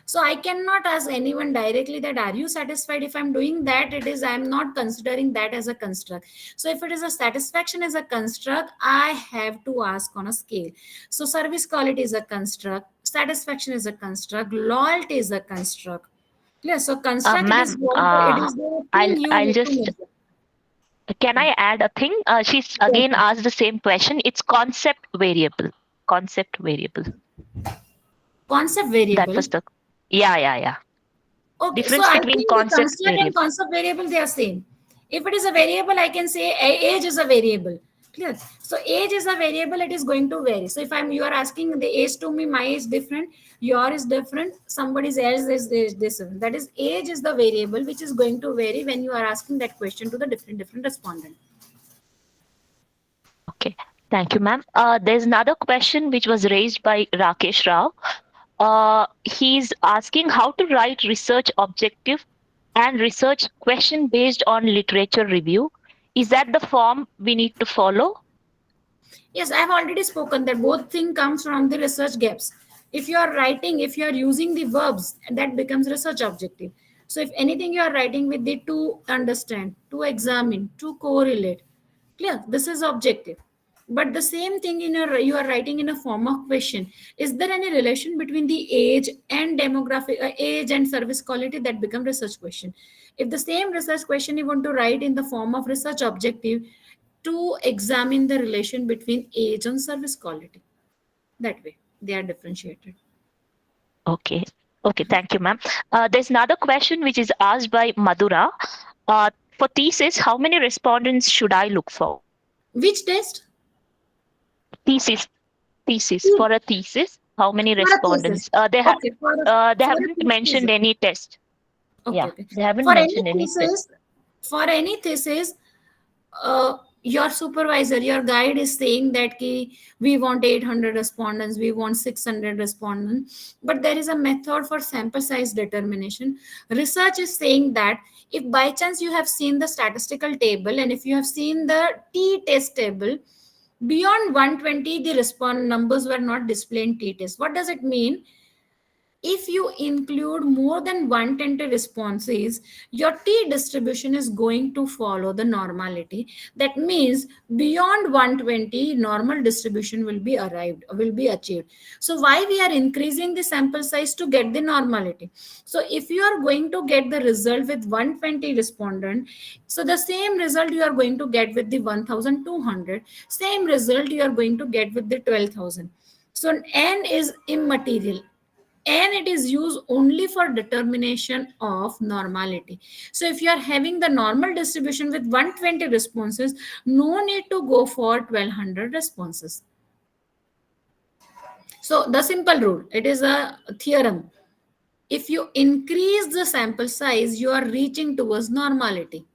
So I cannot ask anyone directly that are you satisfied. If I'm doing that, it is I'm not considering that as a construct. So if it is a satisfaction as a construct, I have to ask on a scale. So service quality is a construct, satisfaction is a construct, loyalty is a construct. Yeah, so construct, it is Ma'am, what it is the thing you I'll need to just, measure. can I add a thing? She's again asked the same question. It's concept variable. Concept variable. Concept That variable. was the, yeah. Okay, so Difference I between think the concept construct and variable. concept variable, they are same. If it is a variable, I can say age is a variable. Clear? So age is a variable, it is going to vary. So if you are asking the age to me, my age different, your is different, somebody's else is different. That is, age is the variable which is going to vary when you are asking that question to the different respondent. Okay, thank you, ma'am. There's another question which was raised by Rakesh Rao. He's asking how to write research objective and research question based on literature review. Is that the form we need to follow? Yes, I have already spoken that both thing comes from the research gaps. If you are writing, if you are using the verbs, that becomes research objective. So if anything you are writing with the to understand, to examine, to correlate, clear, this is objective. But the same thing in you are writing in a form of question. Is there any relation between the age and demographic, age and service quality? That become research question. If the same research question you want to write in the form of research objective, to examine the relation between age and service quality. That way, they are differentiated. Okay. Okay, thank you, ma'am. There's another question which is asked by Madhura. For thesis, how many respondents should I look for? Which test? Thesis, thesis. For a thesis, how many For a thesis. respondents? Okay, They for a haven't thesis. mentioned any test. Okay, Yeah, okay. they haven't For any mentioned any test. thesis, for any thesis, your supervisor, your guide is saying that we want 800 respondents, we want 600 respondents, but there is a method for sample size determination. Research is saying that if by chance you have seen the statistical table and if you have seen the t-test table, beyond 120 the respond numbers were not displayed in t-test. What does it mean? If you include more than 120 responses, your t distribution is going to follow the normality. That means beyond 120 normal distribution will be achieved. So why we are increasing the sample size? To get the normality. So if you are going to get the result with 120 respondent, so the same result you are going to get with the 1200, same result you are going to get with the 12,000. So n is immaterial, and it is used only for determination of normality. So if you are having the normal distribution with 120 responses, no need to go for 1200 responses. So the simple rule, it is a theorem. If you increase the sample size, you are reaching towards normality.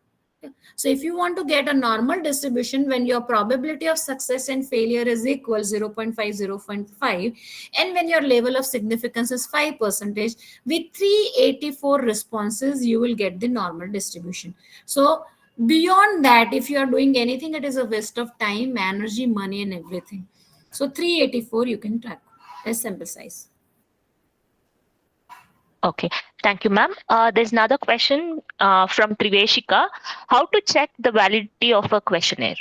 So if you want to get a normal distribution when your probability of success and failure is equal 0.5, 0.5, and when your level of significance is 5%, with 384 responses, you will get the normal distribution. So beyond that, if you are doing anything, it is a waste of time, energy, money, and everything. So 384 you can track as sample size. Okay, thank you, ma'am. There's another question from Triveshika. How to check the validity of a questionnaire?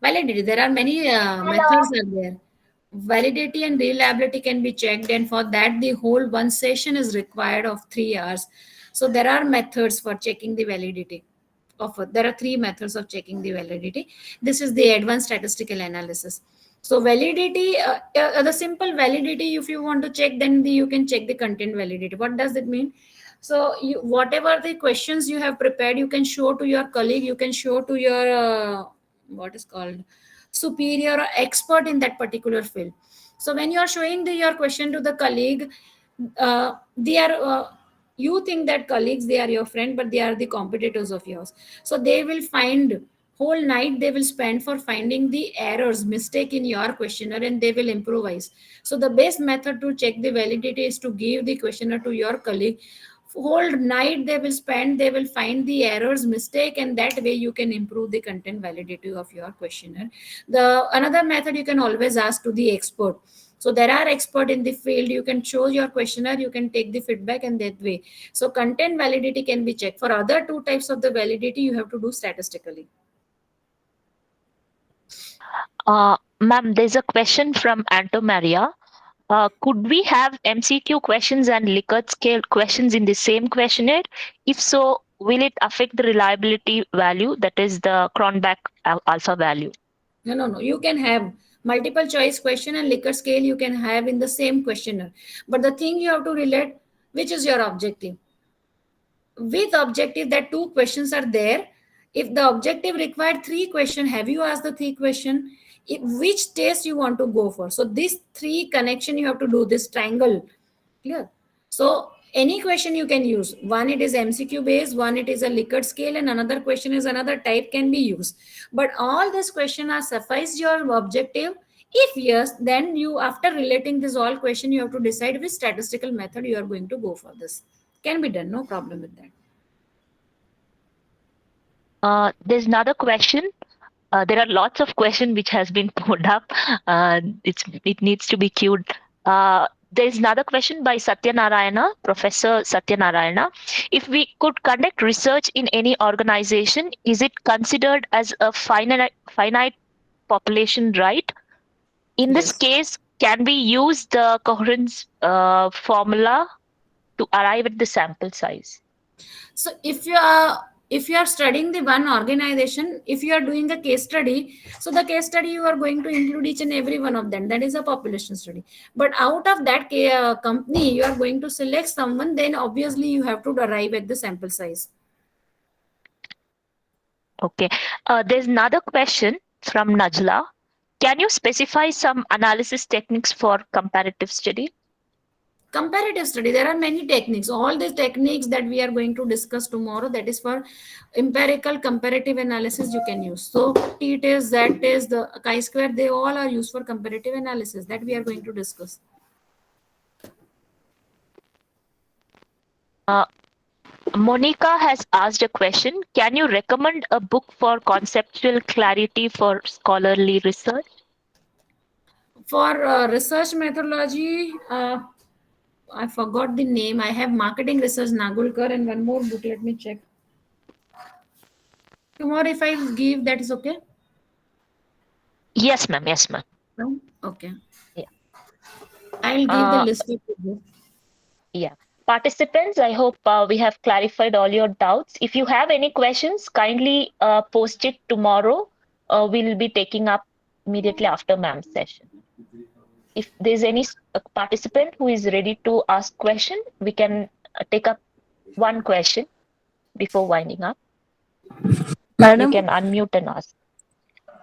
Validity, there are many methods are there. Validity and reliability can be checked, and for that the whole one session is required of 3 hours. So there are methods for checking the validity of there are three methods of checking the validity. This is the advanced statistical analysis. So validity, the simple validity, if you want to check, then you can check the content validity. What does it mean? So whatever the questions you have prepared, you can show to your colleague, you can show to your what is called superior or expert in that particular field. So when you are showing your question to the colleague, they are you think that colleagues, they are your friend, but they are the competitors of yours. So they will find whole night they will spend for finding the errors, mistake in your questionnaire, and they will improvise. So the best method to check the validity is to give the questionnaire to your colleague. Whole night they will spend, they will find the errors, mistake, and that way you can improve the content validity of your questionnaire. The another method, you can always ask to the expert. So there are expert in the field, you can show your questionnaire, you can take the feedback, and that way. So content validity can be checked. For other two types of the validity, you have to do statistically. Ma'am, there's a question from Anto Maria. Could we have MCQ questions and Likert scale questions in the same questionnaire? If so, will it affect the reliability value, that is the Cronbach alpha value? No. You can have multiple choice question and Likert scale you can have in the same questionnaire. But the thing you have to relate, which is your objective. With objective, that two questions are there. If the objective required three questions, have you asked the three question? Which test you want to go for? So this three connection you have to do, this triangle. Clear? So any question you can use. One, it is MCQ based, one it is a Likert scale, and another question is another type can be used. But all these questions are suffice your objective. If yes, then you, after relating this all question, you have to decide which statistical method you are going to go for. This can be done, no problem with that. There's another question. There are lots of questions which has been put up. It needs to be queued. There's another question by Satyanarayana, Professor Satyanarayana. If we could conduct research in any organization, is it considered as a finite population, right? In this case, can we use the coherence formula to arrive at the sample size? So if you are studying the one organization, if you are doing a case study, so the case study you are going to include each and every one of them. That is a population study. But out of that company, you are going to select someone. Then obviously you have to arrive at the sample size. Okay. There's another question from Najla. Can you specify some analysis techniques for comparative study? Comparative study, there are many techniques. All these techniques that we are going to discuss tomorrow, that is for empirical comparative analysis you can use. So t-test, z-test, the chi-square, they all are used for comparative analysis that we are going to discuss. Monica has asked a question. Can you recommend a book for conceptual clarity for scholarly research? For research methodology, I forgot the name. I have marketing research Nagulkar and one more book. Let me check. Tomorrow, if I give, that is okay? Yes, ma'am. Yes, ma'am. No? Okay. Yeah. I'll give the list of the book. Yeah. Participants, I hope we have clarified all your doubts. If you have any questions, kindly post it tomorrow. We'll be taking up immediately after ma'am's session. If there's any participant who is ready to ask question, we can take up one question before winding up. Madam, you can unmute and ask.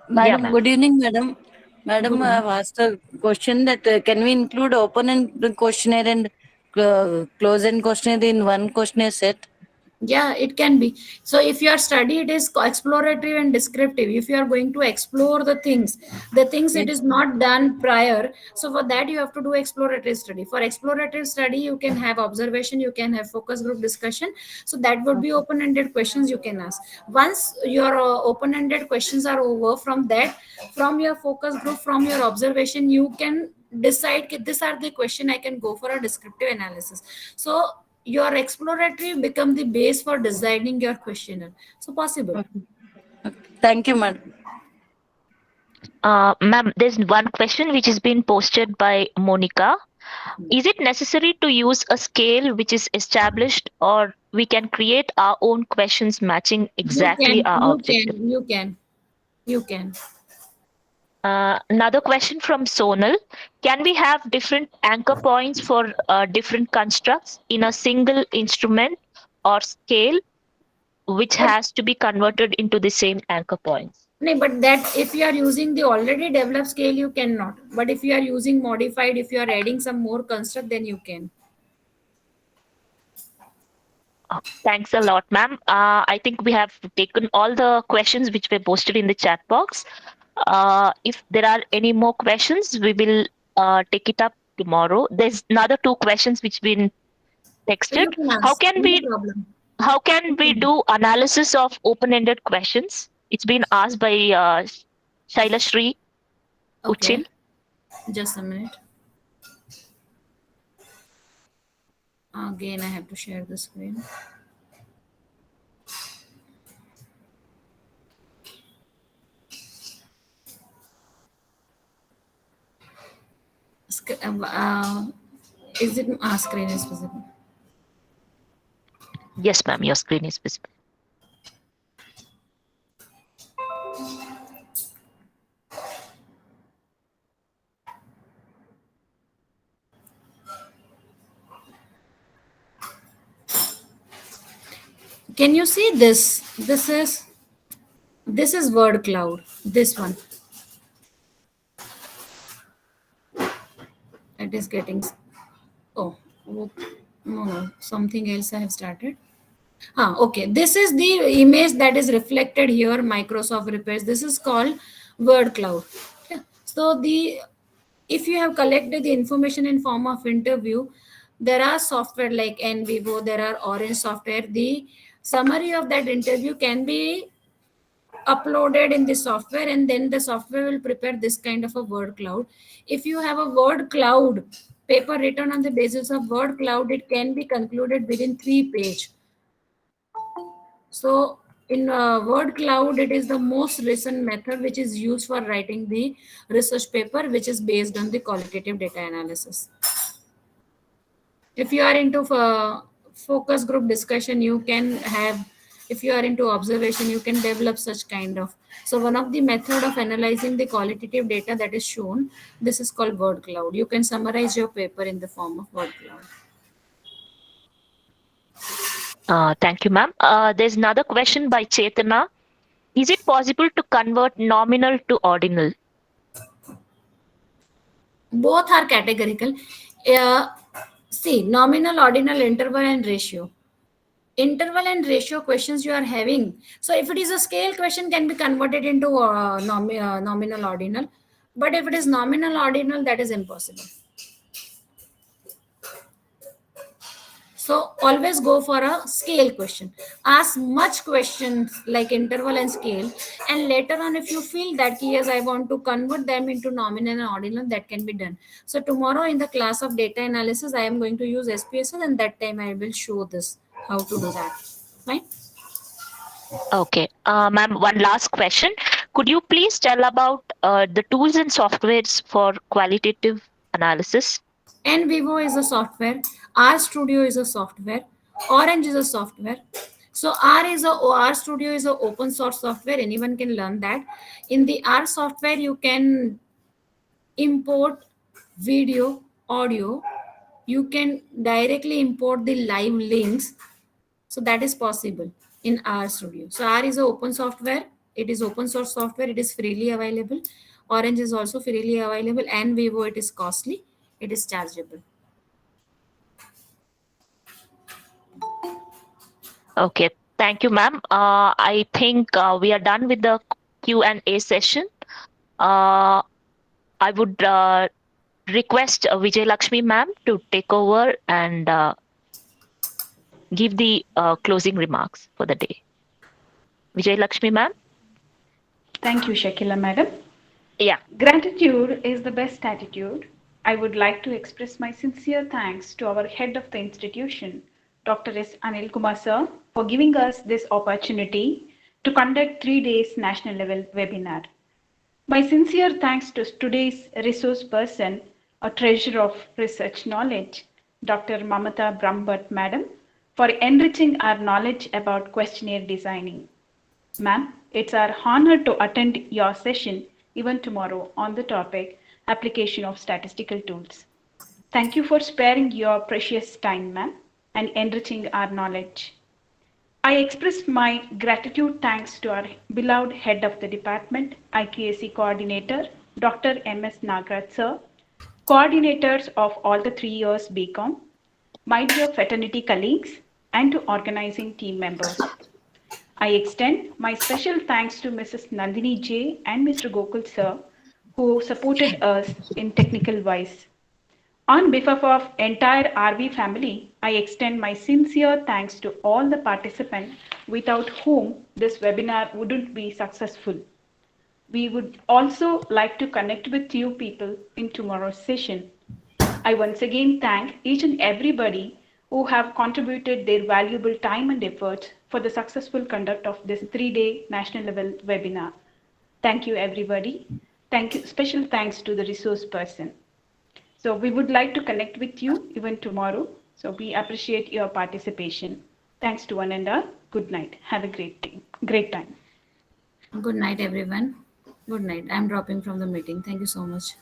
Madam, ma'am. good evening, madam. Madam, I have asked a question that can we include open-end questionnaire and close-end questionnaire in one questionnaire set? Yeah, it can be. So if your study, it is exploratory and descriptive. If you are going to explore the things it is not done prior. So for that you have to do exploratory study. For exploratory study, you can have observation, you can have focus group discussion. So that would be open-ended questions you can ask. Once your open-ended questions are over, from that, from your focus group, from your observation, you can decide these are the question I can go for a descriptive analysis. So your exploratory become the base for designing your questionnaire. So possible. Okay. Thank you, madam. Ma'am, there's one question which has been posted by Monica. Is it necessary to use a scale which is established, or we can create our own questions matching exactly our objective? You can. Another question from Sonal. Can we have different anchor points for different constructs in a single instrument or scale, which has to be converted into the same anchor points? No, but that if you are using the already developed scale, you cannot. But if you are using modified, if you are adding some more construct, then you can. Thanks a lot, ma'am. I think we have taken all the questions which were posted in the chat box. If there are any more questions, we will take it up tomorrow. There's another 2 questions which been So you texted. can How ask. can No we problem. how can we do analysis of open-ended questions? It's been asked by Shailashri Okay. Uchil. Just a minute. Again, I have to share the screen. Is it screen is visible? Yes, ma'am, your screen is visible. Can you see this? This is word cloud. This one. It is getting. Oh, no, something else I have started. Okay. This is the image that is reflected here. Microsoft repairs. This is called word cloud. Okay. So if you have collected the information in form of interview, there are software like NVivo, there are Orange software. The summary of that interview can be uploaded in the software, and then the software will prepare this kind of a word cloud. If you have a word cloud paper written on the basis of word cloud, it can be concluded within 3 pages. So in word cloud, it is the most recent method which is used for writing the research paper, which is based on the qualitative data analysis. If you are into focus group discussion, you can have, if you are into observation, you can develop such kind of. So one of the method of analyzing the qualitative data that is shown, this is called word cloud. You can summarize your paper in the form of word cloud. Thank you, ma'am. There's another question by Chetana. Is it possible to convert nominal to ordinal? Both are categorical. See, nominal, ordinal, interval, and ratio. Interval and ratio questions you are having. So if it is a scale question, can be converted into nominal, ordinal. But if it is nominal, ordinal, that is impossible. So always go for a scale question. Ask much questions like interval and scale, and later on, if you feel that yes, I want to convert them into nominal and ordinal, that can be done. So tomorrow in the class of data analysis, I am going to use SPSS, and that time I will show this how to do that. Fine. Okay, ma'am, one last question. Could you please tell about the tools and softwares for qualitative analysis? NVivo is a software. R Studio is a software. Orange is a software. So R Studio is an open source software. Anyone can learn that. In the R software, you can import video, audio. You can directly import the live links. So that is possible in R Studio. So R is an open software. It is open source software. It is freely available. Orange is also freely available. And Vivo, it is costly. It is chargeable. Okay, thank you, ma'am. I think we are done with the Q&A session. I would request Vijay Lakshmi ma'am to take over and give the closing remarks for the day. Vijay Lakshmi ma'am? Thank you, Shakila madam. Yeah. Gratitude is the best attitude. I would like to express my sincere thanks to our head of the institution, Dr. S. Anil Kumar sir, for giving us this opportunity to conduct 3 days national level webinar. My sincere thanks to today's resource person, a treasure of research knowledge, Dr. Mamta Brahmbhatt madam, for enriching our knowledge about questionnaire designing. Ma'am, it's our honor to attend your session even tomorrow on the topic application of statistical tools. Thank you for sparing your precious time, ma'am, and enriching our knowledge. I express my gratitude thanks to our beloved head of the department, IQAC coordinator, Dr. M.S. Nagraj sir, coordinators of all the 3 years BCom, my dear fraternity colleagues, and to organizing team members. I extend my special thanks to Mrs. Nandini J and Mr. Gokul sir who supported us in technical wise. On behalf of entire RV family, I extend my sincere thanks to all the participants without whom this webinar wouldn't be successful. We would also like to connect with you people in tomorrow's session. I once again thank each and everybody who have contributed their valuable time and effort for the successful conduct of this 3-day national level webinar. Thank you everybody. Thank you. Special thanks to the resource person. So we would like to connect with you even tomorrow. So we appreciate your participation. Thanks to one and all. Good night. Have a great time. Good night, everyone. Good night. I'm dropping from the meeting. Thank you so much.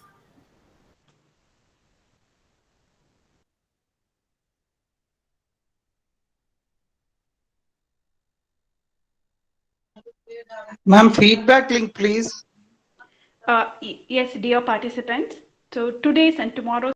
Ma'am, feedback link, please. Yes, dear participants. So today's and tomorrow's